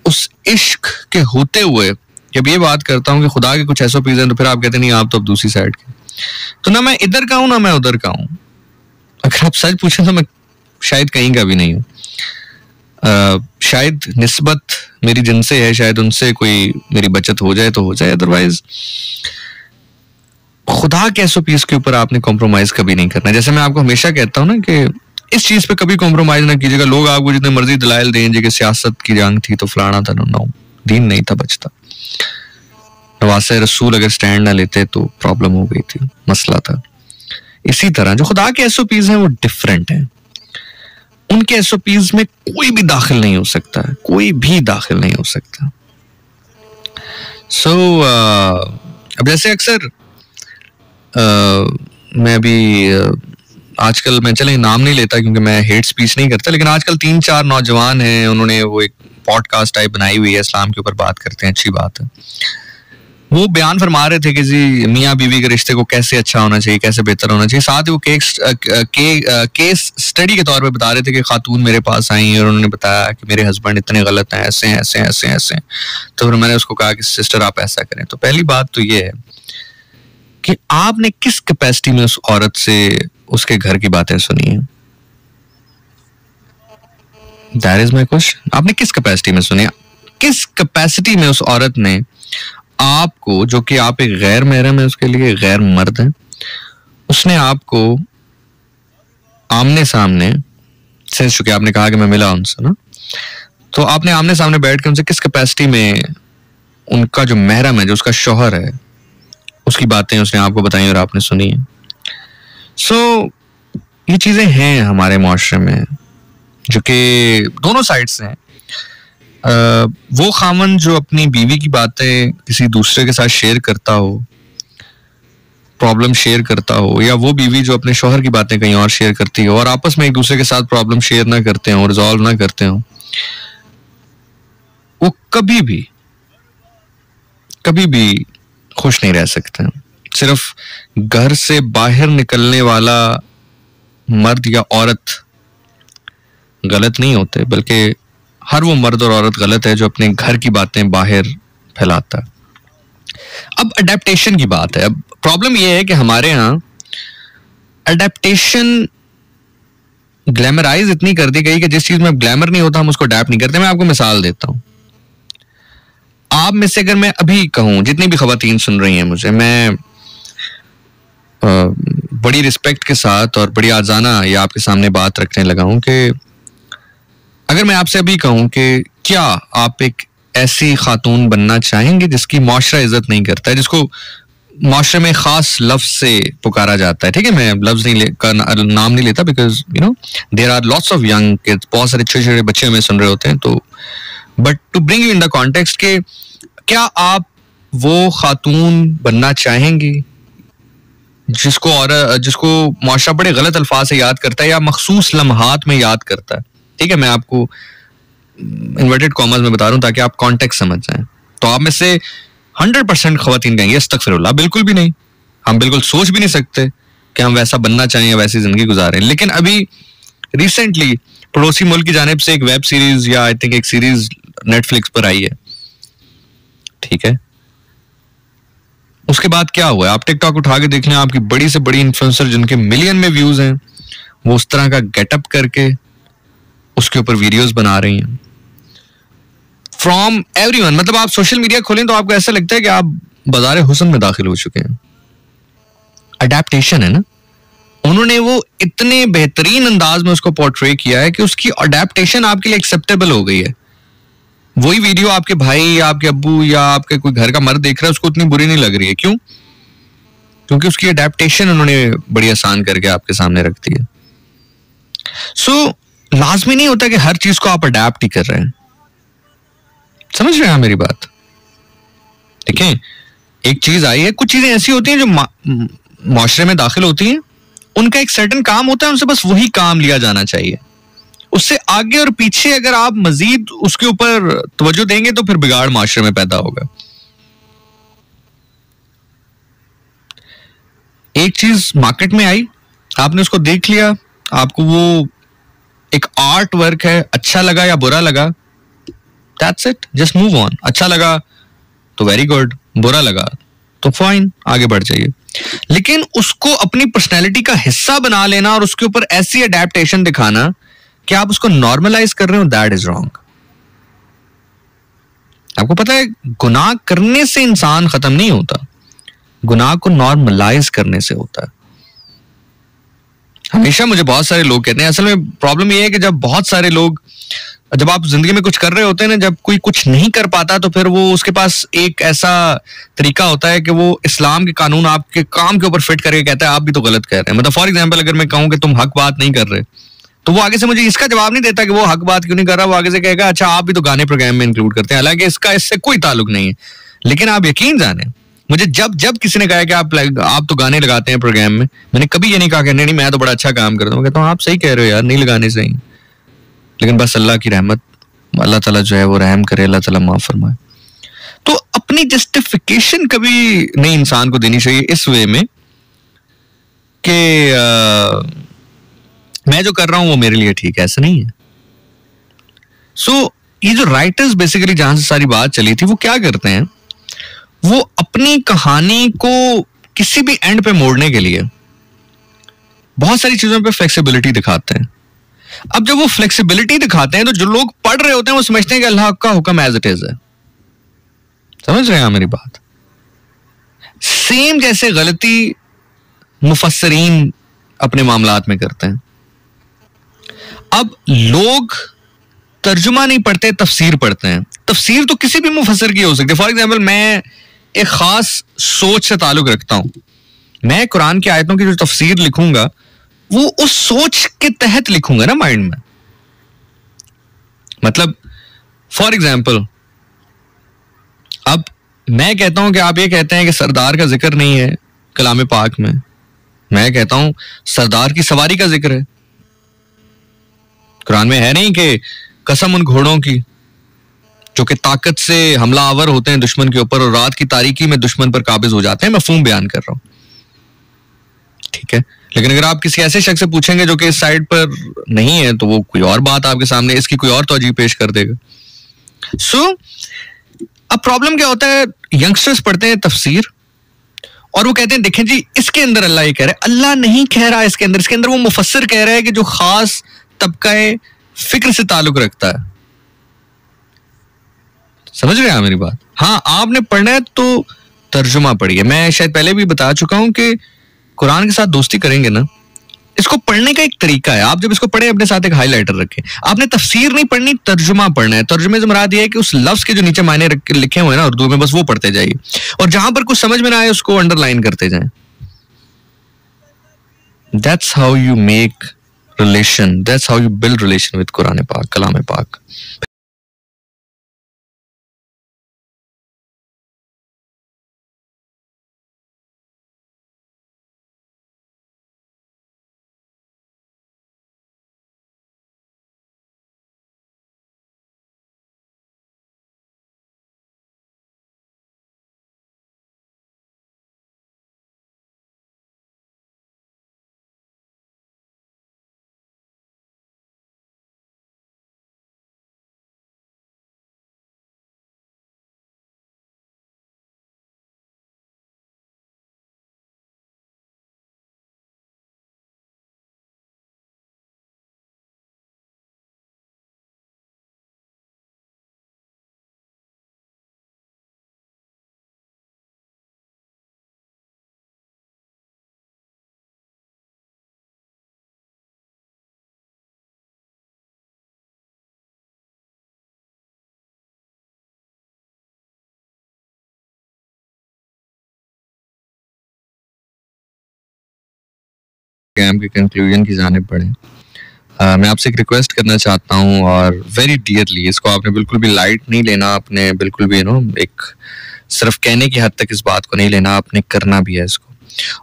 उस इश्क के होते हुए जब ये बात करता हूँ कि खुदा के कुछ SOPs हैं, तो फिर आप कहते नहीं आप तो अब दूसरी साइड के। तो ना मैं इधर का हूँ ना मैं उधर का हूँ। अगर आप सच पूछें तो मैं शायद कहीं का भी नहीं हूँ। शायद निस्बत मेरी जिनसे है, शायद उनसे कोई मेरी बचत हो जाए तो हो जाए, अदरवाइज खुदा के SOPs के ऊपर आपने कॉम्प्रोमाइज कभी नहीं करना। जैसे मैं आपको हमेशा कहता हूँ ना कि इस चीज पे कभी कॉम्प्रोमाइज ना कीजिएगा। लोग आपको जितने मर्जी दलाइल दें कि सियासत की जंग थी तो फलाना था, नो, दीन नहीं था बचता। नवासे रसूल अगर स्टैंड ना लेते तो प्रॉब्लम हो गई थी, मसला था। इसी तरह जो खुदा के SOPs हैं वो डिफरेंट हैं। उनके SOPs में कोई भी दाखिल नहीं हो सकता है, कोई भी दाखिल नहीं हो सकता। अब जैसे अक्सर मैं भी आजकल, मैं चले नाम नहीं लेता क्योंकि मैं हेट स्पीच नहीं करता, लेकिन आजकल 3-4 नौजवान हैं, उन्होंने वो एक पॉडकास्ट टाइप बनाई हुई है, इस्लाम के ऊपर बात करते हैं, अच्छी बात है। वो बयान फरमा रहे थे कि जी मियाँ बीवी के रिश्ते को कैसे अच्छा होना चाहिए, कैसे बेहतर होना चाहिए। साथ ही वो केस स्टडी के तौर पे बता रहे थे कि खातून मेरे पास आई और उन्होंने बताया कि मेरे हस्बैंड इतने गलत हैं, ऐसे हैं, ऐसे हैं, ऐसे हैं, ऐसे हैं। तो फिर मैंने उसको कहा कि सिस्टर आप ऐसा करें। तो पहली बात तो ये है कि आपने किस कैपेसिटी में उस औरत से उसके घर की बातें सुनी है। That is my question. आपने किस कैपेसिटी में सुनी, किस कैपेसिटी में उस औरत ने आपको, जो कि आप एक गैर महरम है उसके लिए, गैर मर्द है, उसने आपको आमने सामने, सिंस चूंकि आपने कहा कि मैं मिला उनसे ना, तो आपने आमने सामने बैठ के उनसे किस कैपेसिटी में उनका जो महरम है, जो उसका शौहर है, उसकी बातें उसने आपको बताई और आपने सुनी है। सो ये चीजें हैं हमारे मुआशरे में जो कि दोनों साइड से हैं। वो खामन जो अपनी बीवी की बातें किसी दूसरे के साथ शेयर करता हो, प्रॉब्लम शेयर करता हो, या वो बीवी जो अपने शौहर की बातें कहीं और शेयर करती हो और आपस में एक दूसरे के साथ प्रॉब्लम शेयर ना करते हो, रिजॉल्व ना करते हो, वो कभी भी खुश नहीं रह सकते। सिर्फ घर से बाहर निकलने वाला मर्द या औरत गलत नहीं होते, बल्कि हर वो मर्द और औरत गलत है जो अपने घर की बातें बाहर फैलाता है। अब अडेप्टेशन की बात है। अब प्रॉब्लम यह है कि हमारे यहाँ अडेप्टेशन ग्लैमराइज इतनी कर दी गई कि जिस चीज में ग्लैमर नहीं होता हम उसको अडेप्ट नहीं करते। मैं आपको मिसाल देता हूं। आप में से अगर मैं अभी कहूं, जितनी भी खवातीन सुन रही हैं मुझे, मैं बड़ी रिस्पेक्ट के साथ और बड़ी आजाना ये आपके सामने बात रखने लगा हूं कि अगर मैं आपसे अभी कहूं कि क्या आप एक ऐसी खातून बनना चाहेंगे जिसकी मुआशरा इज्जत नहीं करता है, जिसको मुआशरे में खास लफ्ज से पुकारा जाता है, ठीक है, मैं लफ्ज नाम नहीं लेता because you know there are lots of young kids, बहुत सारे छोटे छोटे बच्चे हमें सुन रहे होते हैं, तो but to bring you in the context के क्या आप वो खातून बनना चाहेंगी जिसको मुआशरा बड़े गलत अल्फाज से याद करता है या मखसूस लम्हात में याद करता है, ठीक है, मैं आपको इन्वर्टेड कॉमर्स में बता रहा हूं ताकि आप कॉन्टेक्स्ट समझ जाएं। तो आप में से 100% खवातीन कहेंगे अस्तगफिरुल्लाह, बिल्कुल भी नहीं, हम बिल्कुल सोच भी नहीं सकते कि हम वैसा बनना चाहें या वैसी जिंदगी गुजारें। लेकिन अभी रिसेंटली पड़ोसी मुल्क की जानिब से एक वेब सीरीज या आई थिंक एक सीरीज नेटफ्लिक्स पर आई है, ठीक है, उसके बाद क्या हुआ है आप टिकटॉक उठा के देख लें, आपकी बड़ी से बड़ी इन्फ्लुएंसर जिनके मिलियन में व्यूज हैं वो उस तरह का गेटअप करके उसके ऊपर वीडियोस बना रही हैं फ्रॉम एवरीवन। मतलब आप सोशल मीडिया खोलें तो आपको ऐसा लगता है कि आप बाजार हुस्न में दाखिल हो चुके हैं। अडेप्टेशन है ना, उन्होंने वो इतने बेहतरीन अंदाज में उसको पोर्ट्रे किया है कि उसकी अडेप्टेशन आपके लिए एक्सेप्टेबल हो गई है। वही वीडियो आपके भाई या आपके अब्बू या आपके कोई घर का मर्द देख रहा है, उसको उतनी बुरी नहीं लग रही है। क्यों? क्योंकि उसकी अडेप्टेशन उन्होंने बड़ी आसान करके आपके सामने रख दी है। सो लाजमी नहीं होता कि हर चीज को आप अडेप्ट ही कर रहे हैं। समझ रहे हैं मेरी बात? देखें, एक चीज आई है, कुछ चीजें ऐसी होती हैं जो मुआशरे में दाखिल होती हैं, उनका एक सर्टेन काम होता है, उनसे बस वही काम लिया जाना चाहिए। उससे आगे और पीछे अगर आप मजीद उसके ऊपर तवज्जो देंगे तो फिर बिगाड़ मुआशरे में पैदा होगा। एक चीज मार्केट में आई, आपने उसको देख लिया, आपको वो एक आर्ट वर्क है, अच्छा लगा या बुरा लगा, that's it, just move on. अच्छा लगा तो वेरी गुड, बुरा लगा तो फाइन, आगे बढ़ जाइए। लेकिन उसको अपनी पर्सनैलिटी का हिस्सा बना लेना और उसके ऊपर ऐसी अडेप्टेशन दिखाना कि आप उसको नॉर्मलाइज कर रहे हो, दैट इज रॉन्ग। आपको पता है गुनाह करने से इंसान खत्म नहीं होता, गुनाह को नॉर्मलाइज करने से होता है। हमेशा मुझे बहुत सारे लोग कहते हैं, असल में प्रॉब्लम यह है कि जब बहुत सारे लोग, जब आप जिंदगी में कुछ कर रहे होते हैं ना, जब कोई कुछ नहीं कर पाता तो फिर वो उसके पास एक ऐसा तरीका होता है कि वो इस्लाम के कानून आपके काम के ऊपर फिट करके कहता है आप भी तो गलत कह रहे हैं। मतलब फॉर एग्जांपल अगर मैं कहूं कि तुम हक बात नहीं कर रहे, तो वो आगे से मुझे इसका जवाब नहीं देता कि वो हक बात क्यों नहीं कर रहा, वो आगे से कहेगा अच्छा आप भी तो गाने प्रोग्राम में इंक्लूड करते हैं, हालांकि इसका इससे कोई ताल्लुक नहीं है। लेकिन आप यकीन जाने, मुझे जब किसी ने कहा कि आप तो गाने लगाते हैं प्रोग्राम में, मैंने कभी ये नहीं कहा कि नहीं मैं तो बड़ा अच्छा काम करता हूँ। कहता हूँ आप सही कह रहे हो यार, नहीं लगाने से ही, लेकिन बस अल्लाह की रहमत अल्लाह ताला जो है वो रहम करे, अल्लाह ताला माफ फरमाए। तो अपनी जस्टिफिकेशन कभी नहीं इंसान को देनी चाहिए इस वे में कि मैं जो कर रहा हूं वो मेरे लिए ठीक है, ऐसा नहीं है। सो ये जो राइटर्स बेसिकली जहां से सारी बात चली थी, वो क्या करते हैं, वो अपनी कहानी को किसी भी एंड पे मोड़ने के लिए बहुत सारी चीजों पे फ्लेक्सिबिलिटी दिखाते हैं। अब जब वो फ्लेक्सिबिलिटी दिखाते हैं तो जो लोग पढ़ रहे होते हैं वो समझते हैं कि अल्लाह का हुक्म एज इट इज है। समझ रहे हैं मेरी बात? सेम जैसे गलती मुफस्सरीन अपने मामलात में करते हैं। अब लोग तर्जुमा नहीं पढ़ते, तफसीर पढ़ते हैं। तफसीर तो किसी भी मुफस्सिर की हो सकती है। फॉर एग्जाम्पल, मैं एक खास सोच से ताल्लुक रखता हूं, मैं कुरान की आयतों की जो तफसीर लिखूंगा वो उस सोच के तहत लिखूंगा ना माइंड में। मतलब फॉर एग्जाम्पल, अब मैं कहता हूं कि आप ये कहते हैं कि सरदार का जिक्र नहीं है कलाम पाक में, मैं कहता हूं सरदार की सवारी का जिक्र है। कुरान में है नहीं कि कसम उन घोड़ों की जो कि ताकत से हमला आवर होते हैं दुश्मन के ऊपर और रात की तारीकी में दुश्मन पर काबिज हो जाते हैं। मफहूम बयान कर रहा हूं, ठीक है। लेकिन अगर आप किसी ऐसे शख्स से पूछेंगे जो कि इस साइड पर नहीं है तो वो कोई और बात आपके सामने इसकी कोई और तौजीह पेश कर देगा। सो अब प्रॉब्लम क्या होता है, यंगस्टर्स पढ़ते हैं तफसीर और वो कहते हैं देखें जी इसके अंदर अल्लाह ये कह रहा है। अल्लाह नहीं कह रहा है इसके अंदर वो मुफस्सिर कह रहा है कि जो खास तबका फिक्र से ताल्लुक रखता है। समझ रहे हैं मेरी बात? हाँ, आपने पढ़ना है तो तर्जुमा पढ़िए। मैं शायद पहले भी बता चुका हूं कि कुरान के साथ दोस्ती करेंगे ना, इसको पढ़ने का एक तरीका है। आप जब इसको पढ़े अपने साथ एक हाईलाइटर रखें। आपने तफसीर नहीं पढ़नी, तर्जुमा पढ़ना है। तर्जुमे से मुराद ये है कि उस लफ्ज के जो नीचे मायने लिखे हुए हैं ना उर्दू में, बस वो पढ़ते जाइए और जहां पर कुछ समझ में ना आए उसको अंडरलाइन करते जाएं। That's how you make relation, that's how you build relation with Quran Pak, Kalam Pak. कैम के कंक्लूजन की जानिब बढ़े। मैं आपसे एक रिक्वेस्ट करना चाहता हूँ और वेरी डियरली, इसको आपने बिल्कुल भी लाइट नहीं लेना, आपने बिल्कुल भी एक सिर्फ कहने की हद तक इस बात को नहीं लेना, आपने करना भी है इसको।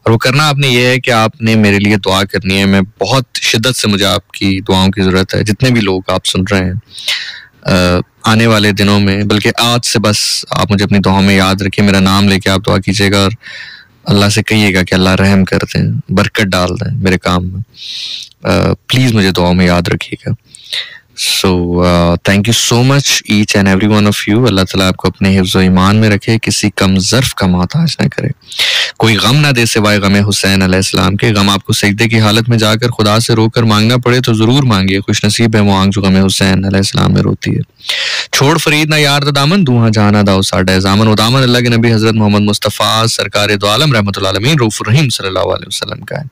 और वो करना आपने ये है कि आपने मेरे लिए दुआ करनी है। मैं बहुत शिद्दत से, मुझे आपकी दुआओं की ज़रूरत है। जितने भी लोग आप सुन रहे हैं आने वाले दिनों में, बल्कि आज से बस आप मुझे अपनी दुआओं में याद रखिए, मेरा नाम लेके आप दुआ कीजिएगा और अल्लाह से कहिएगा कि अल्लाह रहम कर दें, बरकत डाल दें मेरे काम में। प्लीज़ मुझे दुआओं में याद रखिएगा। So thank you so much each and every one of you. Allah ताला आपको अपने हिफ्ज़ व ईमान में रखे, किसी कम ज़र्फ़ का मोहताज न करे, कोई गम ना दे सिवाय गम हुसैन अलैहिस्सलाम के। गम आपको सजदे की हालत में जाकर खुदा से रोकर मांगना पड़े तो ज़रूर मांगिए, खुश नसीब है वो आंख जो गम हुसैन अलैहिस्सलाम में रोती है। छोड़ फरीद ना यार दा दामन, दूहा जहाना दाओ साडा ज़ामन। व दामन अल्लाह के नबी हज़रत मोहम्मद मुस्तफ़ा सरकार दो आलम रहमतुल आलमीन रऊफ़ुर रहीम सल्लल्लाहु अलैहि वसल्लम का है।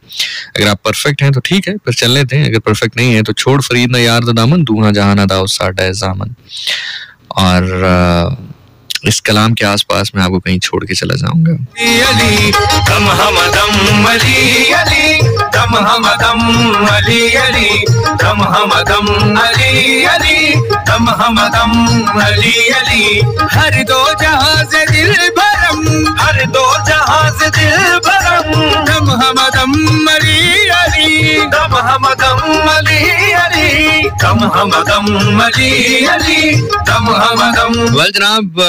अगर आप परफेक्ट हैं तो ठीक है, फिर चलने दें। अगर परफेक्ट नहीं है तो छोड़ फरीद ना यार दा दामन, दूहा जहाना दाओ साडा ज़ामन। और इस कलाम के आसपास मैं आपको कहीं छोड़ के चला जाऊंगा। हर दो जहाज दिल भरम, हर दो जहाज दिल भरम, दम हम दम अली अली, दम हम दम अली अली, दम हम दम अली अली, दम हम दम। वेल जनाब,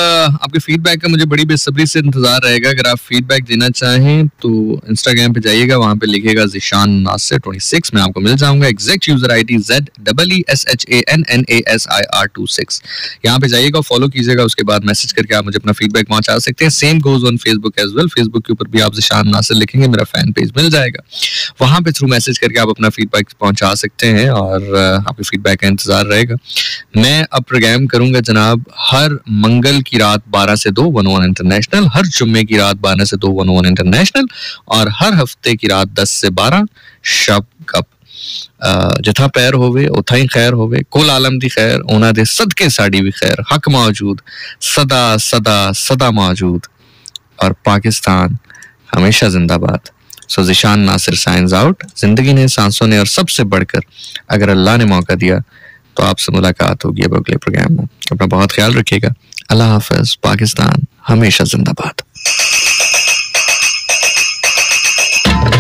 आपके फीडबैक का मुझे बड़ी बेसब्री से इंतजार रहेगा। अगर आप फीडबैक देना चाहें तो इंस्टाग्राम पे जाइएगा, वहां पे लिखिएगा ज़ीशान नासिर 26, मैं आपको मिल जाऊंगा। Exact user ID ZEESHANNASIR26। यहाँ पे जाइएगा, फॉलो कीजिएगा, उसके बाद मैसेज करके आप मुझे अपना फीडबैक पहुंचा सकते हैं। Same goes on Facebook as well. Facebook के ऊपर भी आप ज़ीशान नासिर लिखेंगे, मेरा फैन पेज मिल जाएगा, वहां पे थ्रू मैसेज करके आप अपना फीडबैक पहुंचा सकते हैं और आपके फीडबैक का इंतजार रहेगा। मैं अब प्रोग्राम करूंगा जनाब हर मंगल की रात 12 से 2 101 इंटरनेशनल, हर जुम्मे की रात 12 से 2 101 इंटरनेशनल, और हर हफ्ते की रात 10 से 12 शब कप। जिथा पैर होवे उथा ही खैर होवे, कुल आलम दी खैर, उन्हां दे सदके साड़ी भी खैर, हक मौजूद सदा सदा सदा मौजूद, और पाकिस्तान हमेशा जिंदाबाद। सो ज़ीशान नासिर साइंस आउट। जिंदगी ने, सांसों ने, और सबसे बढ़कर अगर अल्लाह ने मौका दिया तो आपसे मुलाकात होगी अब अगले प्रोग्राम में। अपना बहुत ख्याल रखिएगा। अल्लाह हाफ़िज़। पाकिस्तान हमेशा जिंदाबाद।